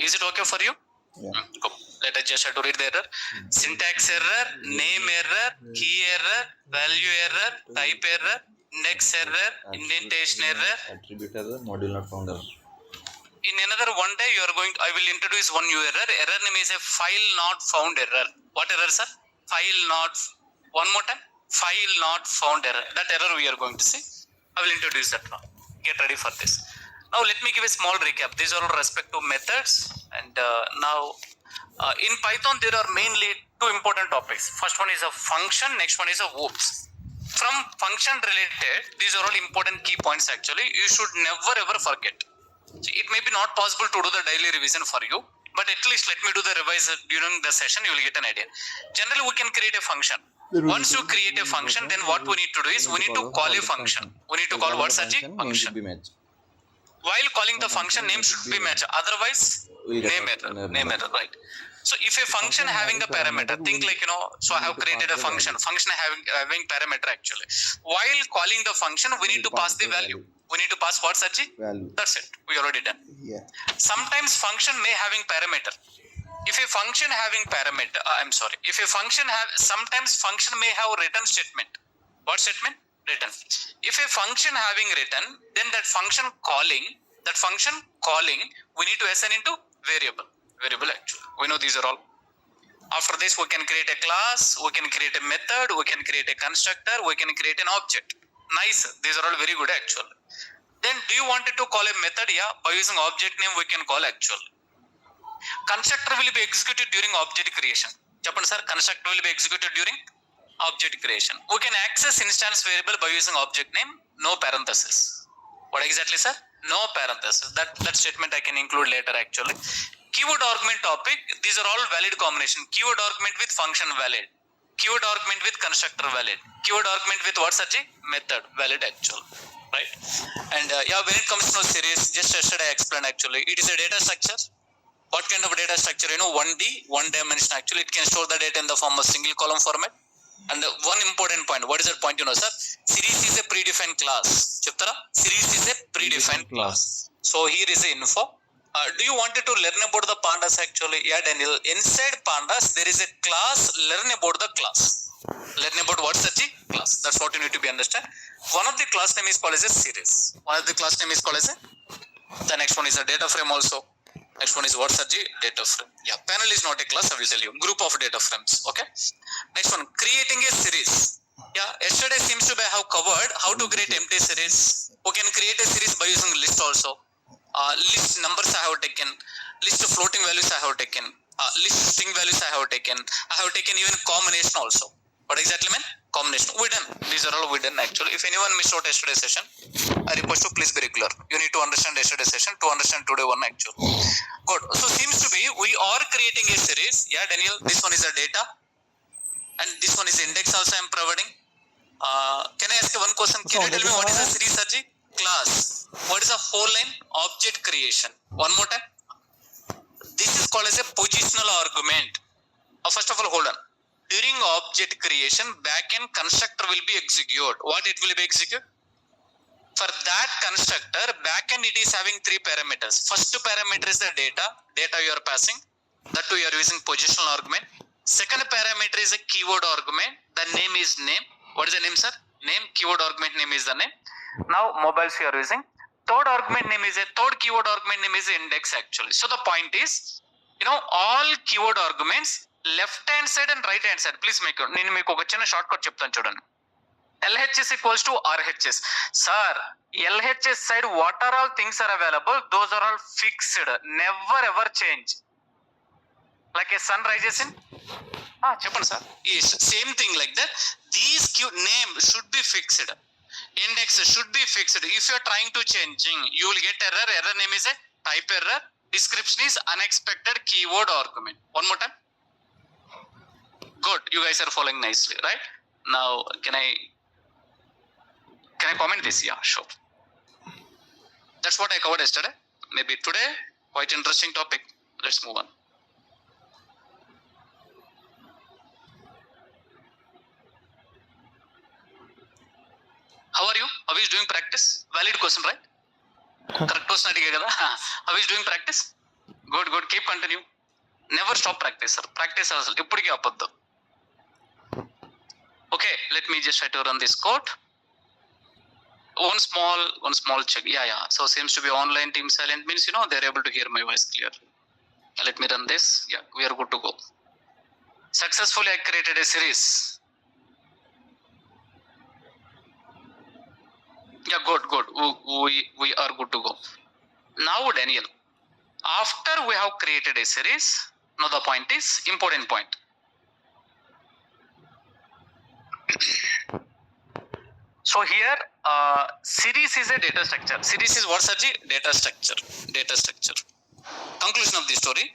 Is it okay for you? Yeah. Go. Let us just have to read the error. Syntax error, name error, key error, value error, type error, index error, indentation error. Attribute error, module not found error. In another one day, I will introduce one new error. Error name is a file not found error. What error, sir? File not, one more time. File not found error. That error we are going to see. I will introduce that now. Get ready for this. Now let me give a small recap. These are all respect to methods. And now in Python, there are mainly two important topics. First one is a function. Next one is a whoops. From function related, these are all important key points actually. You should never ever forget. It may be not possible to do the daily revision for you, but at least let me do the revise during the session. You will get an idea. Generally, we can create a function. Once you create a function, then what we need to do is we need to call a function. We need to call what's a function. While calling the function, name should be matched. Otherwise, name error, right? So if a function having a parameter, think like, so I have created a function having parameter actually. While calling the function, we need to pass the value. We need to pass what, Saji? Value. That's it. We already done. Yeah. Sometimes function may having parameter. If a function having parameter, sometimes function may have return statement. What statement? Return. If a function having return, then that function calling, we need to assign into variable actually. We know these are all. After this, we can create a class, we can create a method, we can create a constructor, we can create an object. Nice. These are all very good actually. Then do you want to call a method? Yeah, by using object name we can call actually. Constructor will be executed during object creation. Chappan sir, constructor will be executed during object creation. We can access instance variable by using object name, no parenthesis. What exactly, sir? No parenthesis. That statement I can include later actually. Keyword argument topic, these are all valid combination. Keyword argument with function valid. Keyword argument with constructor valid. Keyword argument with what, Saji? Method valid actually. Right? And when it comes to series, just yesterday I explained actually, it is a data structure. What kind of data structure? 1D, one dimension actually. It can store the data in the form of single column format. And one important point, what is that point, sir? Series is a predefined class. Chaptara? Series is a predefined class. So here is the info. Do you wanted to learn about the pandas actually? Yeah, Daniel. Inside pandas, there is a class. Learn about the class. Learn about what's the class. That's what you need to be understand. One of the class name is called as a series. The next one is a data frame also. Next one is what's the data frame. Yeah, panel is not a class. I will tell you. Group of data frames. Okay. Next one, creating a series. Yeah, yesterday seems to be have covered how to create empty series. We can create a series by using list also. List numbers I have taken, list of floating values I have taken, list string values I have taken. I have taken even combination also. What exactly mean? Combination. We done. These are all we done actually. If anyone missed out yesterday's session, I request you please be regular. You need to understand yesterday's session to understand today one actually. Good. So seems to be we are creating a series. Yeah, Daniel. This one is a data, and this one is index also I am providing. Can I ask you one question? Can you tell me what is a series, Saji? Class. What is a whole line? Object creation. One more time. This is called as a positional argument. First of all, hold on. During object creation, backend constructor will be executed. What it will be executed? For that constructor, backend it is having three parameters. First parameter is the data you are passing. That too you are using positional argument. Second parameter is a keyword argument. The name is name. What is the name, sir? Name. Keyword argument name is the name. Now mobiles you are using. Third keyword argument name is index actually. So the point is, all keyword arguments left hand side and right hand side. Please make it. నేను మీకు ఒక చిన్న short cut చెప్తాను చూడండి. LHS equals to RHS. Sir, LHS side what are all things are available? Those are all fixed. Never ever change. Like a sun rises in. చెప్పండి sir. Yes, same thing like that. These name should be fixed. Index should be fixed. If you are trying to changing, you will get error. Error name is a type error. Description is unexpected keyword argument. One more time. Good. You guys are following nicely, right? Now, can I comment this? Yeah, sure. That's what I covered yesterday. Maybe today, quite interesting topic. Let's move on. How are you? How is doing practice? Valid question, right? Correct question adige kada. How is doing practice? Good, good. Keep continue. Never stop practice, sir. Practice as ఇప్పటికీ ఆపొద్దు. Okay, let me just try to run this code. One small check. Yeah. So seems to be online team silent means they're able to hear my voice clearly. Let me run this. Yeah, we are good to go. Successfully I created a series. Yeah, good. We are good to go. Now Daniel, after we have created a series, now the point is important point. So here series is a data structure. Series is what, Sarji? Data structure. Conclusion of the story,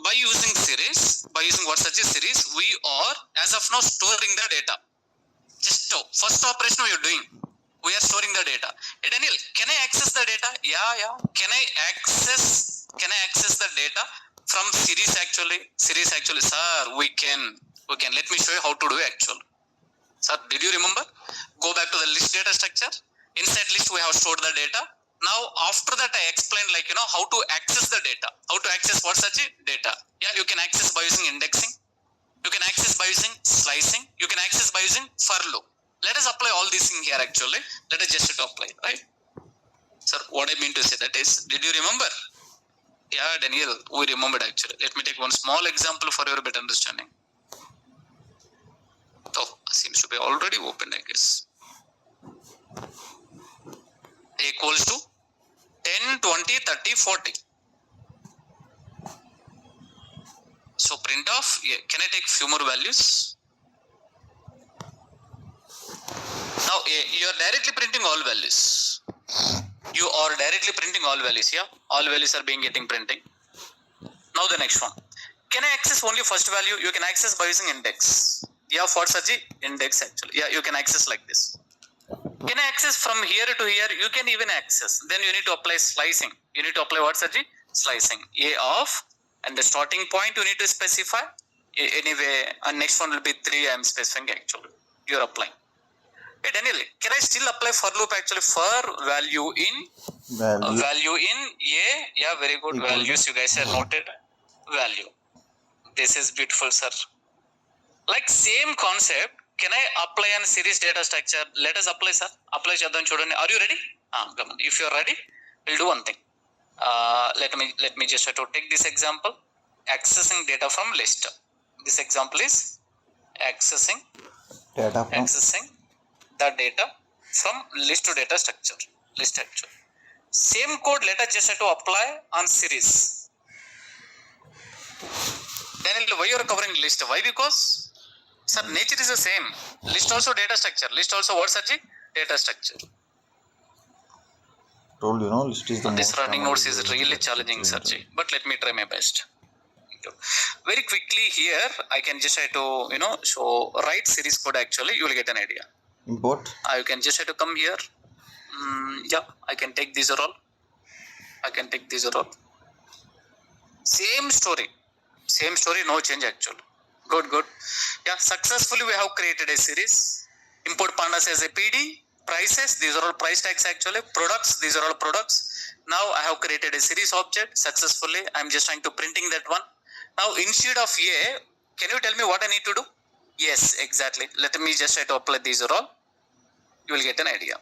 by using what, Sarji? Series, we are as of now storing the data. Just first operation we are doing, we are storing the data. Hey Daniel, can I access the data? Yeah. Can I access the data from series actually? Sir, we can. Let me show you how to do actually. Sir, did you remember? Go back to the list data structure. Inside list we have stored the data. Now after that I explained how to access the data. How to access what, such data? Yeah, you can access by using indexing. You can access by using slicing. You can access by using for loop. Let us apply all these things here actually. Let us just apply, right? Sir, what I mean to say that is, did you remember? Yeah, Daniel, we remembered actually. Let me take one small example for your better understanding. Oh, seems to be already open, I guess. Equals to 10, 20, 30, 40. So print off, yeah, can I take few more values? Now you are directly printing all values. Yeah? All values are being getting printing. Now the next one. Can I access only first value? You can access by using index. Yeah, for such index actually. Yeah, you can access like this. Can I access from here to here? You can even access. Then you need to apply slicing. You need to apply what, Saji? Slicing. A of, and the starting point you need to specify. Anyway, and next one will be 3. I am specifying actually. You are applying. Hey Daniel, can I still apply for loop actually? For value in A. Yeah, very good. Values you guys have noted. Value. This is beautiful, sir. Like same concept, can I apply on series data structure? Let us apply, sir. Apply chadam chudandi. Are you ready? Come on. If you are ready, we'll do one thing. Let me just try to take this example. Accessing data from list. This example is accessing the data from list to data structure. List actually. Same code, let us just try to apply on series. Daniel, why you are covering list? Why? Because, sir, nature is the same. List also data structure. List also what, Sarji? Data structure. Told list is the this running notes is really challenging, Sarji. But let me try my best. Very quickly here, I can just try to, show write series code actually. You will get an idea. Import. You can just try to come here. Yeah, I can take these are all. Same story, no change actually. Good. Yeah, successfully we have created a series. Import pandas as a PD. Prices, these are all price tags actually. Products, these are all products. Now I have created a series object successfully. I'm just trying to printing that one. Now instead of A, can you tell me what I need to do? Yes, exactly. Let me just try to apply these are all. You will get an idea.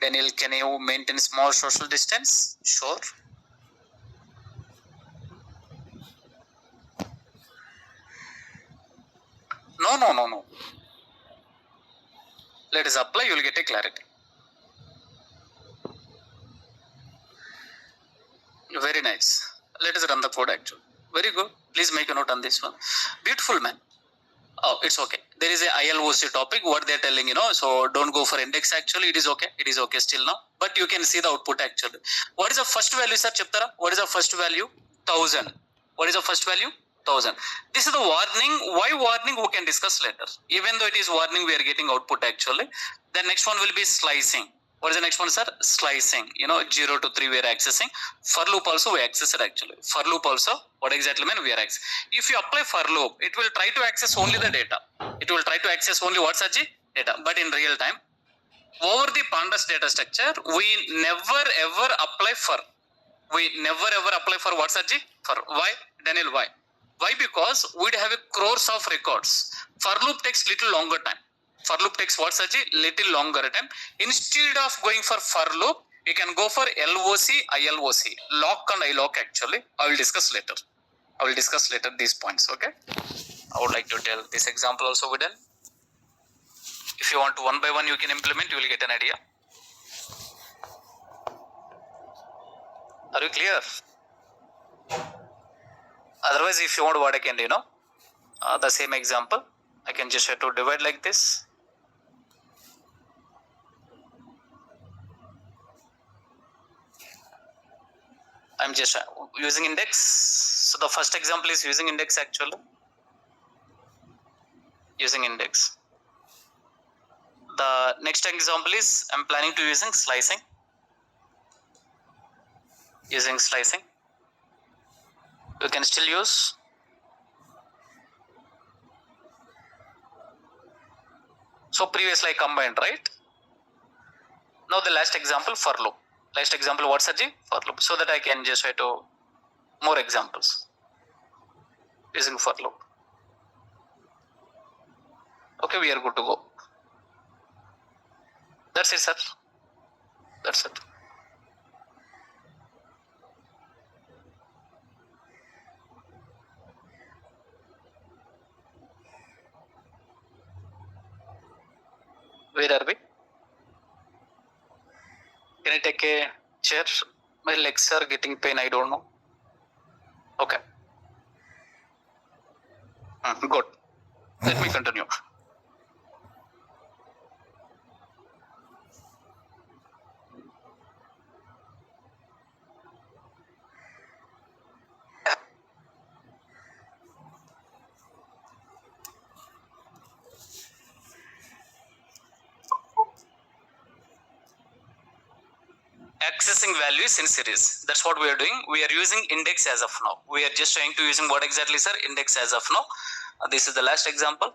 Daniel, can you maintain small social distance? Sure. No. Let us apply, you will get a clarity. Very nice. Let us run the code actually. Very good. Please make a note on this one. Beautiful, man. Oh, it's okay. There is a ILOC topic, what they're telling, so don't go for index actually. It is okay still now. But you can see the output actually. What is the first value, sir? Chaptara? What is the first value? 1000. What is the first value? 1000. This is the warning. Why warning? We can discuss later. Even though it is warning, we are getting output actually. The next one will be slicing. What is the next one, sir? Slicing. 0 to 3 we are accessing. For loop also we access it actually. For loop also, what exactly mean we are accessing? If you apply for loop, it will try to access only the data. It will try to access only what, Saji? Data. But in real time, over the pandas data structure, we never ever apply for. We never ever apply for what, Sarji? For why? Daniel, why? Why? Because we'd have a crores of records. For loop takes little longer time. For loop takes what, Sarji? Little longer time. Instead of going for loop, we can go for LOC, ILOC, lock and ILOC actually. I will discuss later. These points, okay? I would like to tell this example also we done. If you want to one by one, you can implement, you will get an idea. Are you clear? Otherwise, if you want what I can do, the same example, I can just have to divide like this. I'm just using index. So the first example is using index actually. Using index. The next example is I'm planning to using slicing. Using slicing. You can still use. So previously I combined, right? Now the last example for loop. Last example what, Sarji? For loop. So that I can just try to more examples using for loop. Okay, we are good to go. That's it, sir. That's it. Where are we? Can I take a chair? My legs are getting pain, I don't know. Okay. Good. Let me continue. Accessing values in series. That's what we are doing. We are using index as of now. We are just trying to using what exactly, sir? Index as of now. This is the last example.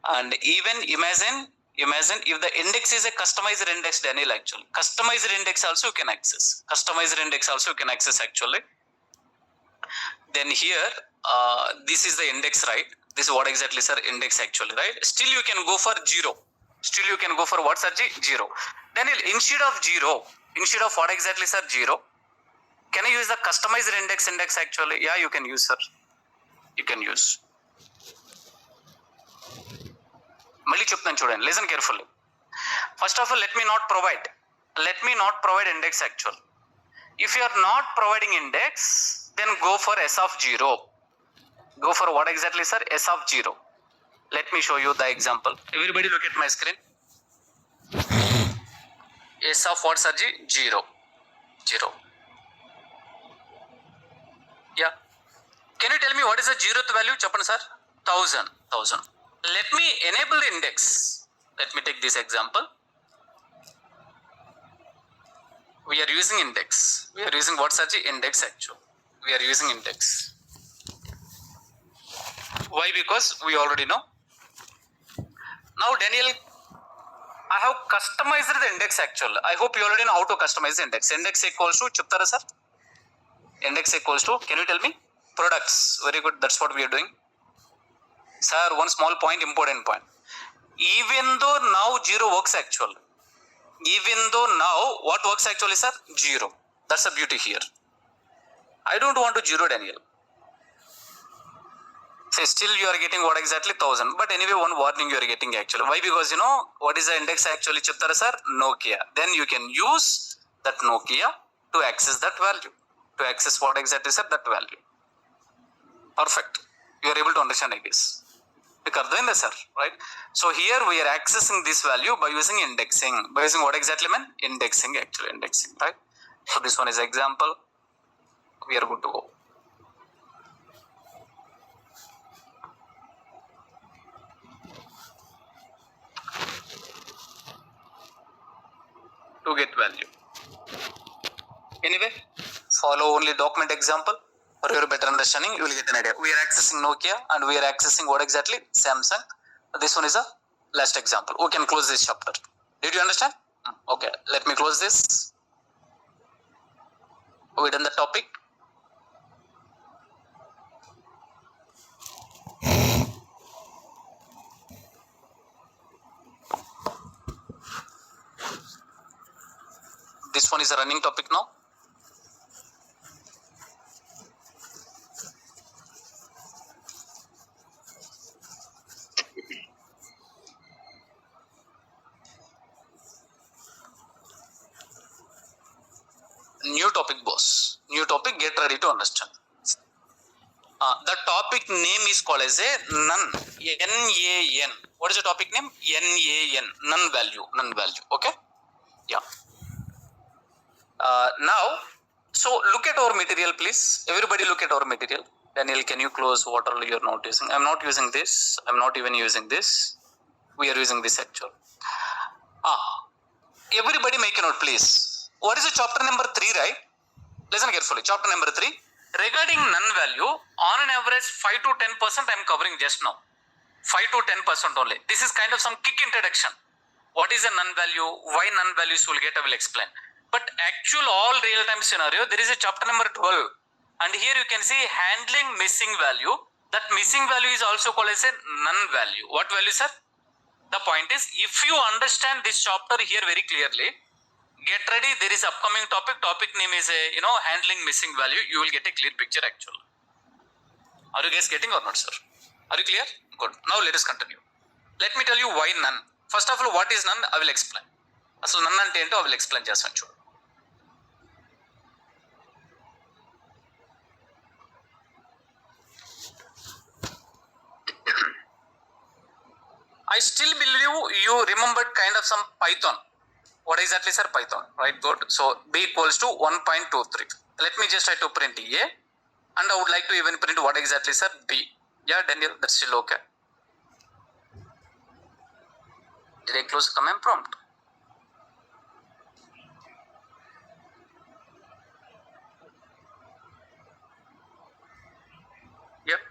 And even imagine if the index is a customized index, Daniel, actually. Customized index also you can access. Actually. Then here, this is the index, right? This is what exactly, sir? Index actually, right? Still you can go for 0. What, sir? 0. Daniel, instead of what exactly, sir? 0. Can I use the customized index actually? Yeah, you can use, sir. You can use. Mali chuptan chuden. Listen carefully. First of all, let me not provide index actual. If you are not providing index, then go for S of 0. Go for what exactly, sir? S of 0. Let me show you the example. Everybody look at my screen. S of what, sir? 0. Yeah. Can you tell me what is the 0th value? Chappan, sir? 1000. Let me enable the index. Let me take this example. We are using index. We are using what, sir? Index actual. We are using index. Why? Because we already know. Now, Daniel, I have customized the index actual. I hope you already know how to customize the index. Index equals to, chaptara, sir? Index equals to, can you tell me? Products. Very good. That's what we are doing. Sir, one small point, important point. Even though now 0 works actually. What works actually, sir? 0. That's the beauty here. I don't want to 0, Daniel. Say still you are getting what exactly? 1000. But anyway, one warning you are getting actually. Why? Because what is the index actually, chaptara, sir? Nokia. Then you can use that Nokia to access that value. To access what exactly, sir? That value. Perfect. You are able to understand, I guess. Sir, right? So here we are accessing this value by using indexing. By using what exactly, man? Indexing, actually. Indexing, right? So this one is example. We are good to go. To get value. Anyway, follow only document example. For your better understanding, you will get an idea. We are accessing Nokia and we are accessing what exactly? Samsung. This one is a last example. We can close this chapter. Did you understand? Okay, let me close this. Are we done the topic? This one is a running topic now. New topic, boss. New topic, get ready to understand. The topic name is called as a none. N-A-N. What is the topic name? N-A-N. None value. None value. Okay? Yeah. Now, so look at our material, please. Everybody look at our material. Daniel, can you close what all you're not using? I'm not using this. I'm not even using this. We are using this actual. Everybody make a note, please. What is the chapter number 3, right? Listen carefully. Chapter number 3. Regarding none value, on an average 5 to 10% I'm covering just now. 5 to 10% only. This is kind of some quick introduction. What is a none value? Why none values will get? I will explain. But actual all real time scenario, there is a chapter number 12. And here you can see handling missing value. That missing value is also called as a none value. What value, sir? The point is, if you understand this chapter here very clearly, get ready. There is upcoming topic. Topic name is handling missing value. You will get a clear picture actually. Are you guys getting or not, sir? Are you clear? Good. Now let us continue. Let me tell you why none. First of all, what is none? I will explain. So none ante ento I will explain chestan chudu. I still believe you remembered kind of some Python. What exactly, sir? Python, right? Good. So B equals to 1.23. Let me just try to print A, and I would like to even print what exactly, sir? B. Yeah, Daniel, that's still okay. Did I close command prompt? Yep.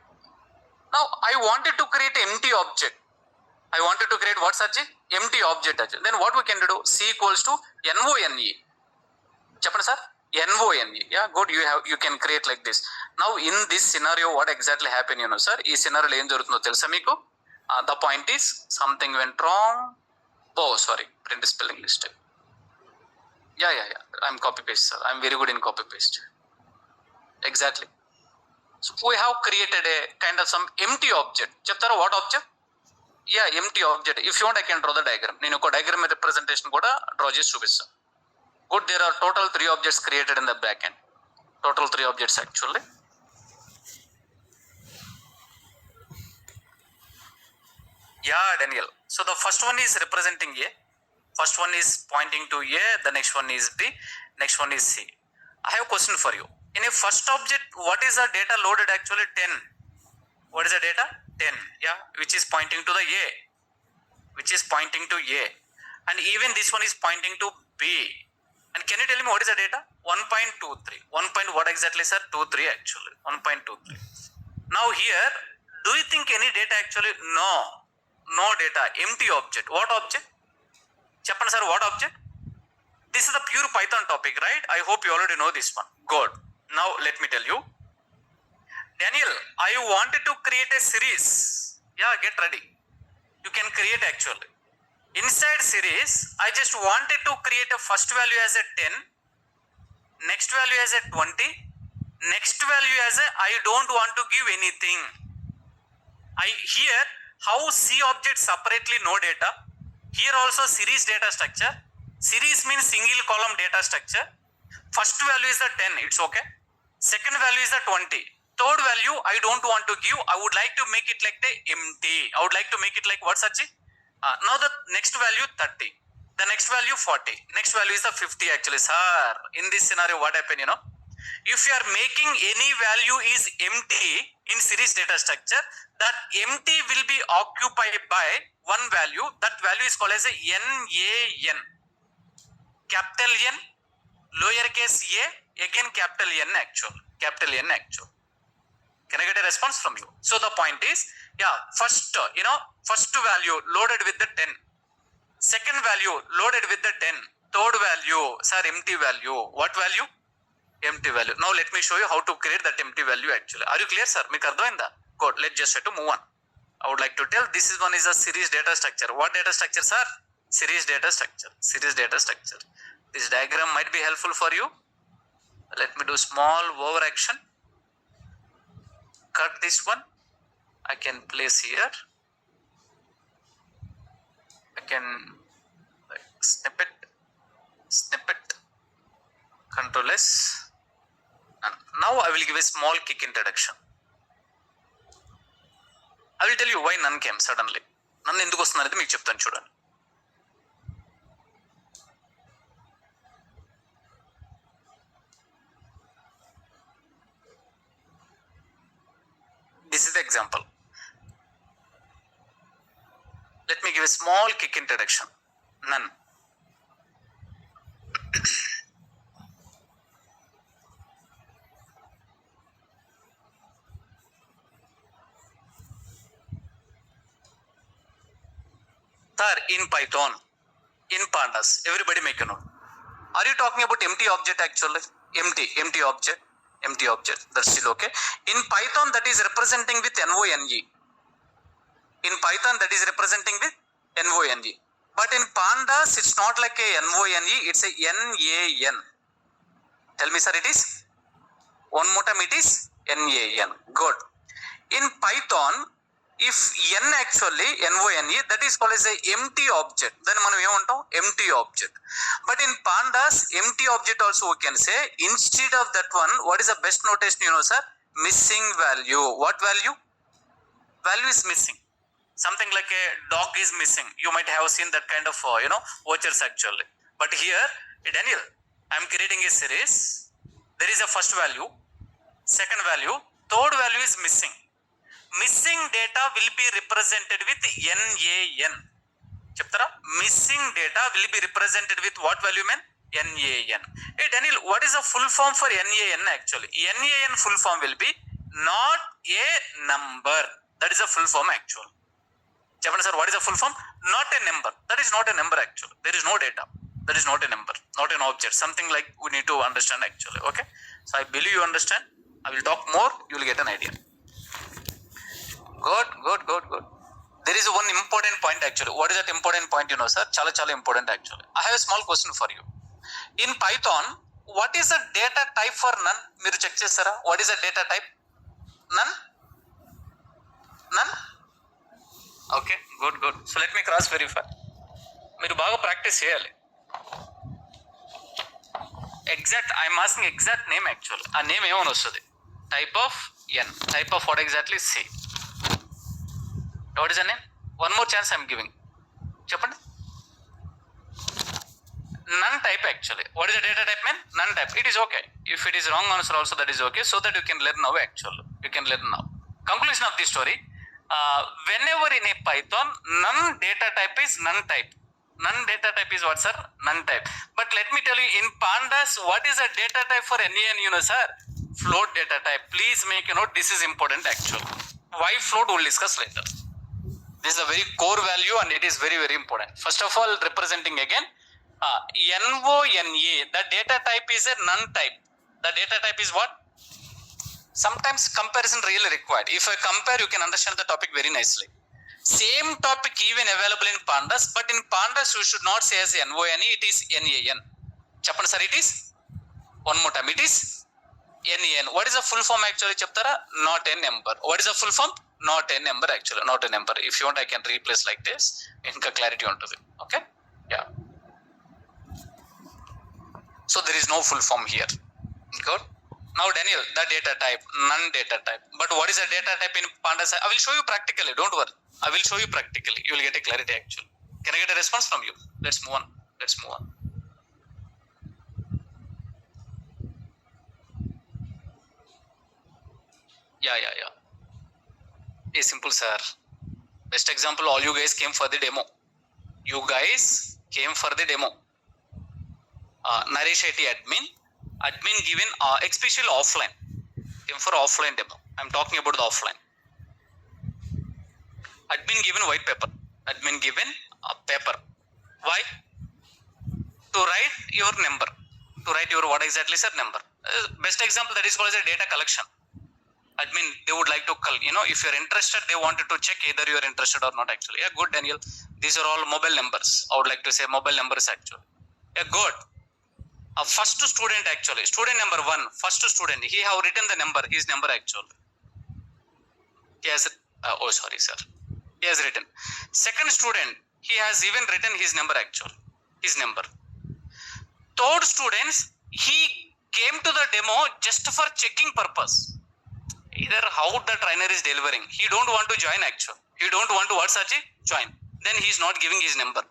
Now I wanted to create empty object. I wanted to create what, Sarji? Empty object. Then what we can do? C equals to NONE. Chapter, sir? NONE. Yeah, good. You can create like this. Now in this scenario, what exactly happened, sir? This scenario em jarugutundo telusa meeku? The point is something went wrong. Oh, sorry. Print spelling mistake. Yeah. I'm copy paste, sir. I'm very good in copy paste. Exactly. So we have created a kind of some empty object. Chaptara what object? Yeah, empty object. If you want, I can draw the diagram. నేను ఒక diagram representation కూడా draw చేసి చూపిస్తాను. Good, there are total 3 objects created in the backend. Total 3 objects actually. Yeah, Daniel. So the first one is representing A. First one is pointing to A. The next one is B. Next one is C. I have a question for you. In a first object, what is the data loaded actually? 10. What is the data? 10. Yeah, which is pointing to the A. Which is pointing to A. And even this one is pointing to B. And can you tell me what is the data? 1.23. 1. What exactly, sir? 23 actually. 1.23. Now here, do you think any data actually? No. No data. Empty object. What object? Chappan, sir, what object? This is the pure Python topic, right? I hope you already know this one. Good. Now let me tell you. Daniel, I wanted to create a series. Yeah, get ready. You can create actually. Inside series, I just wanted to create a first value as a 10, next value as a 20, next value as a I don't want to give anything. Here, how C object separately no data. Here also series data structure. Series means single column data structure. First value is the 10, it's okay. Second value is the 20. Third value, I don't want to give. I would like to make it like the empty. I would like to make it like what, Sachi? Now the next value 30. The next value 40. Next value is the 50 actually. Sir, in this scenario, what happened, If you are making any value is empty in series data structure, that empty will be occupied by one value. That value is called as a NaN. Capital N, lowercase a, again capital N actual. Capital N actual. Can I get a response from you? So the point is, first value loaded with the 10. Second value loaded with the 10. Third value, sir, empty value. What value? empty value. Now let me show you how to create that empty value actually. Are you clear, sir? Meeku ardhamayinda? Good. Let's just try to move on. I would like to tell this is one is a series data structure. What data structure, sir? Series data structure. Series data structure. This diagram might be helpful for you. Let me do small overaction. Cut this one. I can place here. I can snip it, Control S. And now I will give a small kick introduction. I will tell you why none came suddenly. None enduku vastundఅనేది మీకు చెప్తాను చూడండి. This is the example. Let me give a small kick introduction. None. Sir, in Python, in pandas, everybody make a note. Are you talking about empty object actually? Empty object. That's still okay. In Python, that is representing with NONE. In Python, that is representing with NONE. But in pandas, it's not like a NONE, it's a NAN. Tell me, sir, it is? One more time, it is NAN. Good. In Python, if n actually NONE, that is called as a empty object. Then మనం ఏమంటాం? Empty object. But in pandas, empty object also we can say. Instead of that one, what is the best notation you know, sir? Missing value. What value? Value is missing. Something like a dog is missing. You might have seen that kind of vouchers actually. But here, Daniel, I am creating a series. There is a first value, second value, third value is missing. Missing data will be represented with NAN. Chaptara? Missing data will be represented with what value, man? NAN. Hey Daniel, what is the full form for NAN actually? NAN full form will be not a number. That is a full form actually. Chapter sir, what is the full form? Not a number. That is not a number actually. There is no data. That is not a number, not an object. Something like we need to understand actually. Okay. So I believe you understand. I will talk more. You will get an idea. Good. There is one important point actually. What is that important point you know, sir? Chala important actually. I have a small question for you. In Python, what is the data type for none? Meeru check chesara. What is the data type? None? Okay, good. So let me cross verify. మీరు బాగా practice చేయాలి. Exact I'm asking exact name actual. ఆ name ఏమని వస్తుంది? Type of N. Type of what exactly? C. What is the name? One more chance I'm giving. చెప్పండి. None type actually. What is the data type man? None type. It is okay. If it is wrong answer also that is okay. So that you can learn now actual. You can learn now. Conclusion of the story. Whenever in a Python, none data type is none type. None data type is what, sir? None type. But let me tell you, in pandas, what is the data type for NAN, you know, sir? Float data type. Please make a note. This is important actually. Why float? We'll discuss later. This is a very core value and it is very, very important. First of all, representing again, NONE, the data type is a none type. The data type is what? Sometimes comparison really required. If I compare, you can understand the topic very nicely. Same topic even available in pandas, but in pandas you should not say as NONE, it is NAN. Chapter sir, it is? One more time, it is NAN. What is the full form actually, chaptara? Not a number. What is the full form? Not a number actually, not a number. If you want, I can replace like this. Inka clarity onto it. Okay? Yeah. So there is no full form here. Good. Now Daniel, the data type, none data type. But what is the data type in pandas? I will show you practically, don't worry. I will show you practically. You will get a clarity actually. Can I get a response from you? Let's move on. Yeah. A simple sir. Best example, all you guys came for the demo. Naresh IT admin given especially offline. Came for offline demo. I'm talking about the offline. Admin given white paper. Admin given a paper. Why? To write your number. To write your what exactly, sir? Number. Best example that is called as a data collection. Admin, they would like to if you're interested, they wanted to check either you're interested or not actually. Yeah, good, Daniel. These are all mobile numbers. I would like to say mobile numbers actually. Yeah, good. First student actually, student number 1, first student, he have written the number, his number actually. He has, oh sorry sir, he has written. Second student, he has even written his number actually, his number. Third students, he came to the demo just for checking purpose. Either how the trainer is delivering, he don't want to join actually, he don't want to join, then he is not giving his number.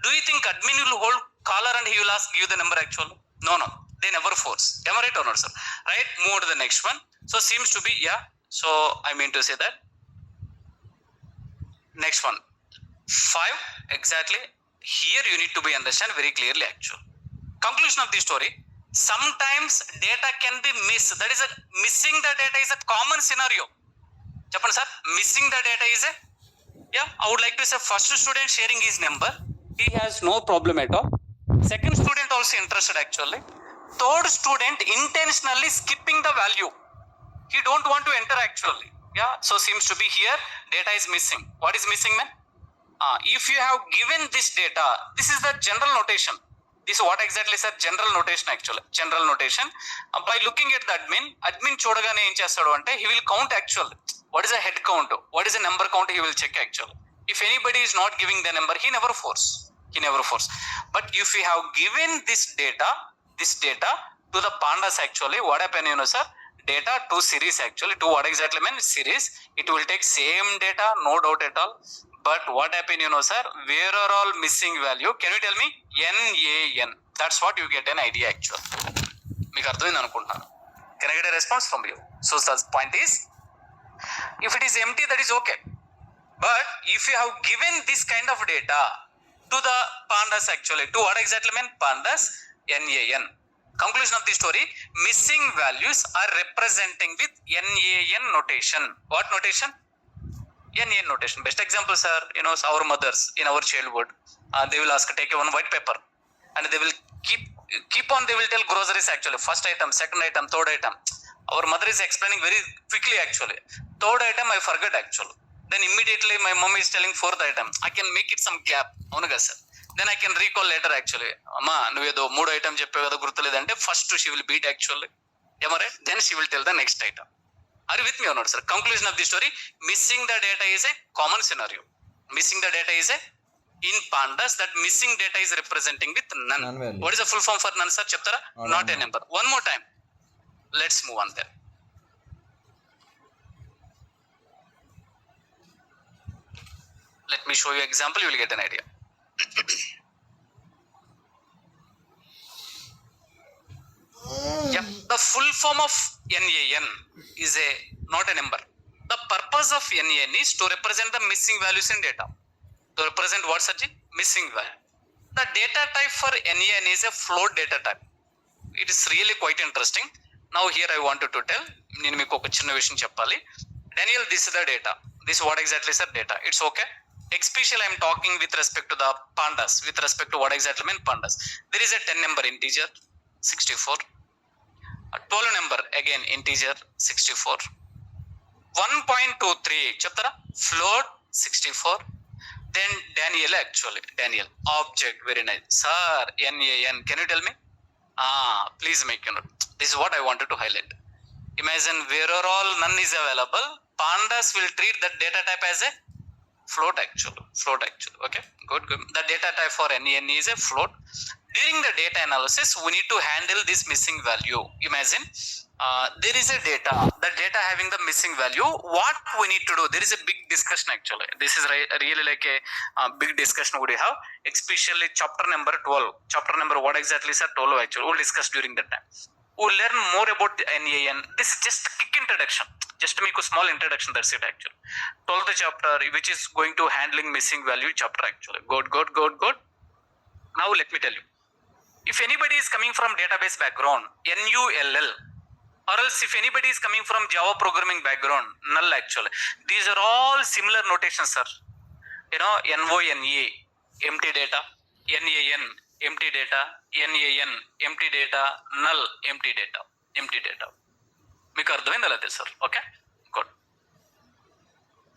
Do you think admin will hold caller and he will ask give the number actually? No, they never force. Am I right or not, sir? Right, move on to the next one. So seems to be, yeah, so I mean to say that. Next one, 5, exactly. Here you need to be understand very clearly actually. Conclusion of the story, sometimes data can be missed. That is missing the data is a common scenario. Chappan sir, missing the data is a, yeah, I would like to say first student sharing his number, he has no problem at all. Second student also interested actually. Third student intentionally skipping the value, he don't want to enter actually. Yeah, so seems to be here data is missing. What is missing, man? If you have given this data, this is the general notation. This what exactly sir? General notation actually. General notation. By looking at the admin చూడగానే ఏం చేస్తాడు అంటే he will count actually. What is a head count? What is a number count? He will check actually. If anybody is not giving the number, he never force. But if you have given this data to the pandas actually, what happen sir? Data to series actually, to what exactly mean series, it will take same data, no doubt at all. But what happened sir, where are all missing value? Can you tell me? NaN. That's what you get an idea actually. మీకు అర్థమైంది అనుకుంటున్నాను. Can I get a response from you? So the point is, if it is empty, that is okay. But if you have given this kind of data to the pandas actually, to what exactly mean? Pandas, NaN. Conclusion of the story, missing values are representing with NaN notation. What notation? NaN notation. Best example sir, our mothers in our childhood, they will ask take one white paper and they will keep on, they will tell groceries actually, first item, second item, third item. Our mother is explaining very quickly actually. Third item I forget actually. Then immediately my mom is telling fourth item. I can make it some gap. అవును కదా sir. Then I can recall later actually. అమ్మా నువ్వేదో 3 item చెప్పావు కదా గుర్తులేదంటే first she will beat actually. Am I right? Then she will tell the next item. Are you with me or not sir? Conclusion of the story, missing the data is a common scenario. Missing the data is a, in pandas that missing data is representing with none. What is the full form for none sir? Cheptara? Not a number. One more time. Let's move on there. Let me show you example, you will get an idea. Yep, the full form of NaN is not a number. The purpose of NaN is to represent the missing values in data. To represent what such missing value. The data type for NaN is a float data type. It is really quite interesting. Now here I wanted to tell, నేను మీకు ఒక చిన్న విషయం చెప్పాలి. Daniel, this is the data. This what exactly is the data. It's okay. Especially I am talking with respect to the pandas. With respect to what exactly mean pandas. There is a 10 number integer 64. A 12 number again integer 64. 1.23 చెప్తారా float 64. Then Daniel actually. Daniel object very nice. Sir NaN. Can you tell me? Please make a note. This is what I wanted to highlight. Imagine where are all none is available. Pandas will treat that data type as a float actually. Okay, good. The data type for NaN is a float. During the data analysis, we need to handle this missing value. Imagine there is a data, the data having the missing value. What we need to do? There is a big discussion actually. This is really like a big discussion we have, especially chapter number 12. Chapter number what exactly is 12 actually. We'll discuss during that time. We'll learn more about NaN. This is just a quick introduction. Just to make a small introduction, that's it actually. 12th chapter, which is going to handling missing value chapter actually. Good. Now let me tell you. If anybody is coming from database background, NULL, or else if anybody is coming from Java programming background, null actually. These are all similar notations, sir. NONA, empty data, NaN, empty data, NaN, empty data, null, empty data. Empty data. మీకు అర్థమైందా లేదా sir? Okay good.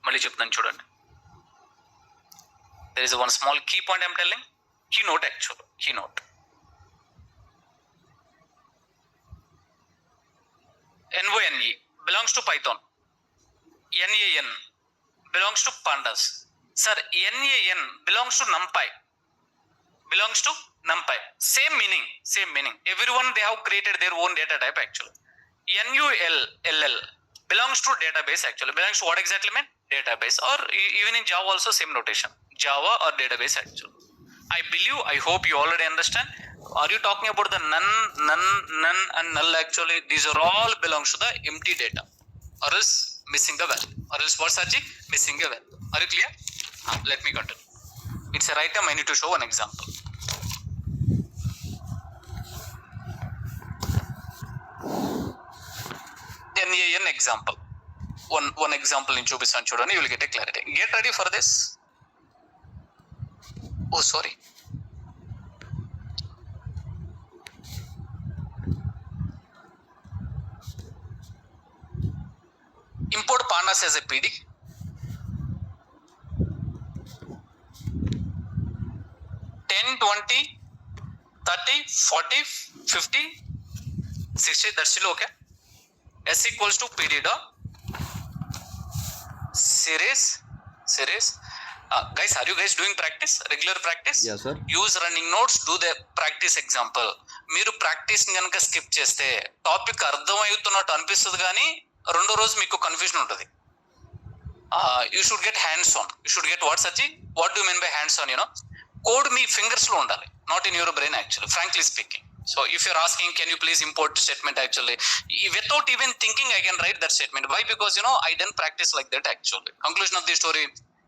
మళ్ళీ చెప్తాను చూడండి. There is one small key point I'm telling. Key note actual, key note. NONE belongs to Python. NAN belongs to pandas. Sir, NAN belongs to NumPy. Belongs to NumPy. Same meaning. Everyone, they have created their own data type actually. NULL belongs to database actually. Belongs to what exactly mean? Database. Or even in Java also same notation. Java or database actually. I believe, I hope you already understand. Are you talking about the none and null actually? These are all belongs to the empty data or else missing the value. Or else what, Sarji? Missing a value. Are you clear? Let me continue. It's a right time I need to show an example. NAN example. One example in చూపిస్తాను చూడండి. You will get a clarity. Get ready for this. Oh, sorry. Import pandas as a PD. $10, $20, $30, $40, $50, $60. That's still okay. S equals to PD dot series. Guys, are you guys doing practice? Regular practice? Yes, sir. Use running notes. Do the practice example. మీరు practice కనుక skip చేస్తే topic అర్థమవుతున్నట్టు అనిపిస్తుంది కానీ రెండో రోజు మీకు confusion ఉంటుంది. You should get hands on. You should get what సర్జీ? What do mean by hands on? Code me fingers లో ఉండాలి, not in your brain actually, frankly speaking. So if you're asking, can you please import statement actually, without even thinking I can write that statement. Why? Because I didn't practice like that actually. Conclusion of the story,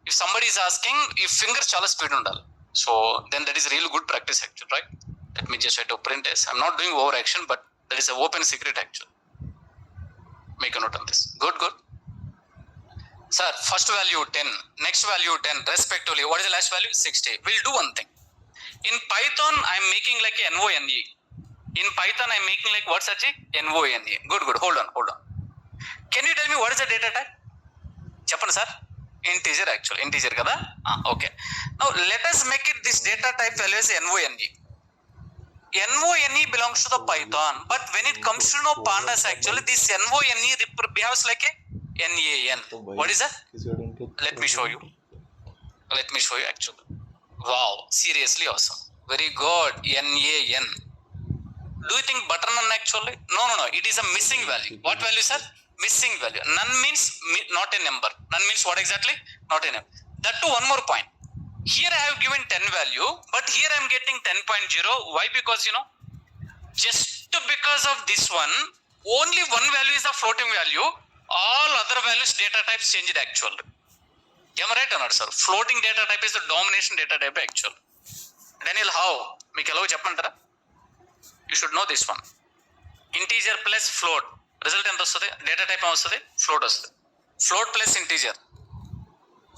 if somebody is asking, if fingers chala speed undali, so then that is really good practice actually, right? Let me just try to print this. I'm not doing over action, but that is a open secret actually. Make a note on this. Good. Sir, first value 10, next value 10 respectively. What is the last value? 60. We'll do one thing. In Python I'm making like a NONE. In Python I'm making like what, Sarji? NONE. Good. Hold on. Can you tell me what is the data type? Cheppandi sir. Integer actually. Integer kada? Okay. Now let us make it this data type value as NONE. NONE belongs to the Python, but when it comes to pandas actually, this NONE behaves like a NAN. What is that? Let me show you actually. Wow, seriously awesome. Very good. NAN. Do you think butter none actually? No. It is a missing value. What value, sir? Missing value. None means not a number. None means what exactly? Not a number. That too, one more point. Here I have given 10 value, but here I am getting 10.0. Why? Because just because of this one, only one value is a floating value. All other values data types changed actually. Am I right or not, sir? Floating data type is the domination data type actually. Daniel, how? Meeku elo cheppantara? You should know this one. Integer plus float. Result enta ostadi? Data type em ostadi? Float ostadi. Float plus integer.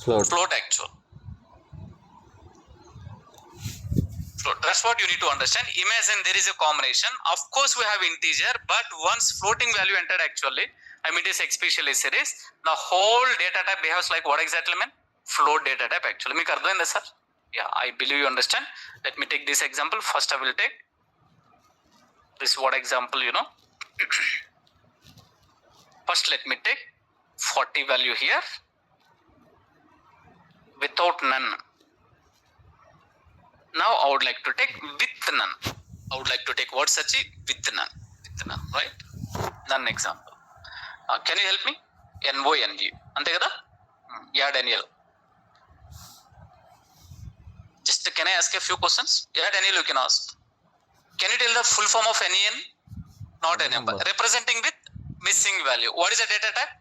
Float actual. Float. That's what you need to understand. Imagine there is a combination. Of course we have integer, but once floating value entered actually, it is especially series. The whole data type behaves like what exactly mean? Float data type actually. Meeku ardhamayinda sir? Yeah, I believe you understand. Let me take this example. First I will take this what example, First let me take 40 value here without none. Now I would like to take with none. I would like to take what, Sachi? With none. Right? None example. Can you help me? NONE. Ante kada? Yeah, Daniel. Just can I ask a few questions? Yeah, Daniel, you can ask. Can you tell the full form of NAN? Not a number. Representing with missing value. What is the data type?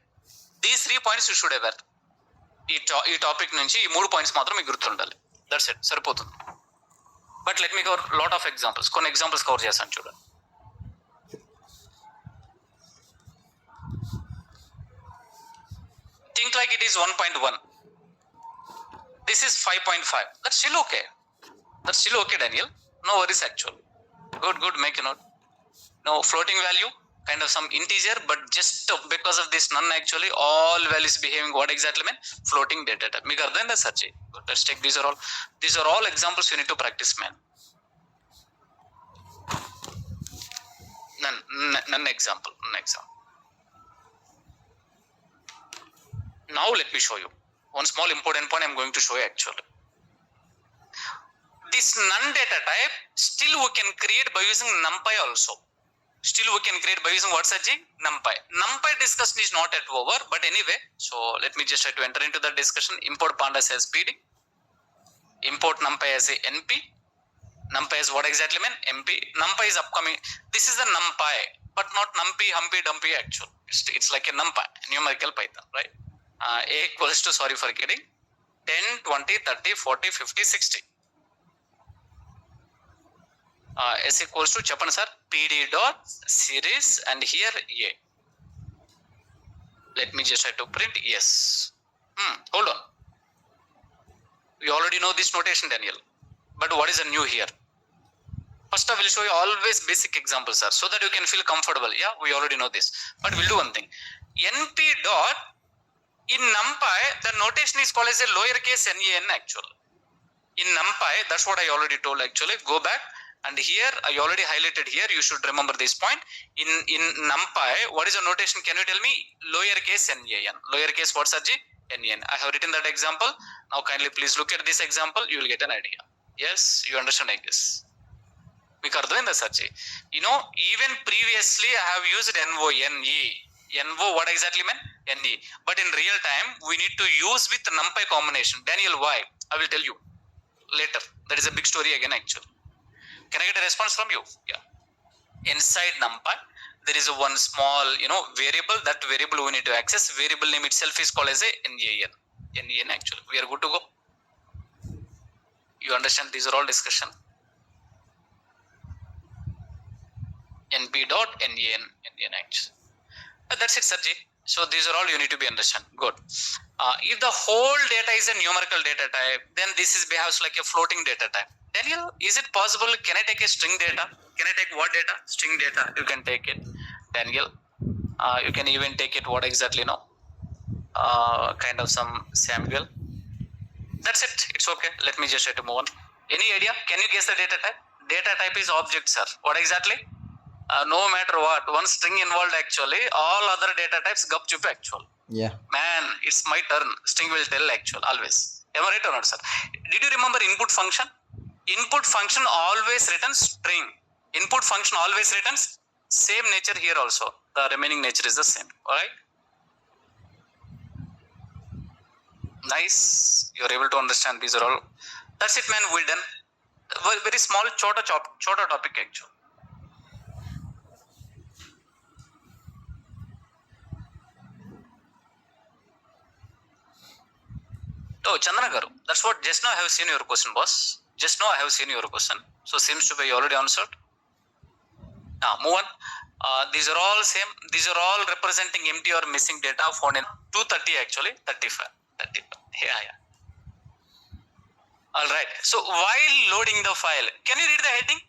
These 3 points you should have heard. ఈ topic నుంచి ఈ 3 points మాత్రం మీకు గుర్తుండాలి. That's it, సరిపోతుంది. But let me cover lot of examples. కొన్ని examples cover చేస్తాను చూడండి. Think like it is 1.1. This is 5.5. That's still okay, Daniel. No worries actually. Good. Make a note. No floating value. kind of some integer, but just because of this none, actually all values behaving what exactly mean floating data type. Meeku ardhainda search. Let's take these are all examples you need to practice, man. None example. Now let me show you one small important point I'm going to show you actually. This none data type still we can create by using NumPy also. Still we can create by using what, Sajji? NumPy. NumPy discussion is not yet over, but anyway, so let me just try to enter into the discussion. Import pandas as PD. Import NumPy as a NP. NumPy is what exactly mean? MP. NumPy is upcoming. This is the NumPy, but not NumPy, Humpy, Dumpy actual. It's like a NumPy, numerical Python, right? A equals to, sorry for kidding, 10, 20, 30, 40, 50, 60. S equals to చెప్పండి sir PD dot series and here A. Let me just try to print yes. Hold on. We already know this notation, Daniel. But what is the new here? First I will show you always basic examples, sir, so that you can feel comfortable. Yeah, we already know this. But we'll do one thing. NP dot in NumPy, the notation is called as a lowercase nan actually. In NumPy, that's what I already told actually. Go back. And here, I already highlighted here, you should remember this point. In NumPy, what is the notation? Can you tell me? Lowercase nan. Lowercase what, Sajji? Nan. I have written that example. Now kindly please look at this example. You will get an idea. Yes, you understand like this. Meeku ardhainda Sajji? You know, even previously I have used NONE. NO what exactly mean? NE. But in real time, we need to use with NumPy combination. Daniel, why? I will tell you later. That is a big story again actually. Can I get a response from you? Yeah. Inside NumPy, there is one small, variable. That variable we need to access. Variable name itself is called as a NAN. NAN actually. We are good to go. You understand? These are all discussion. NP dot NAN. NAN actually. That's it, Sarji. So these are all you need to be understand. Good. If the whole data is a numerical data type, then this is behaves like a floating data type. Daniel, is it possible? Can I take a string data? Can I take what data? String data. You can take it. Daniel, you can even take it what exactly now? Kind of some Samuel. That's it. It's okay. Let me just try to move on. Any idea? Can you guess the data type? Data type is object, sir. What exactly? No matter what, one string involved actually, all other data types gup chup actual. Yeah. Man, it's my turn. String will tell actual always. Am I right or not, sir? Did you remember input function? Input function always returns string. Input function always returns same nature here also. The remaining nature is the same. Alright? Nice. You are able to understand these are all. That's it, man. We're done. Very small, chota topic actually. Oh, Chandana garu. That's what just now I have seen your question, boss. Just now I have seen your question. So seems to be already answered. Now move on. These are all same. These are all representing empty or missing data found in 230 actually. 35. Yeah. All right. So while loading the file, can you read the heading?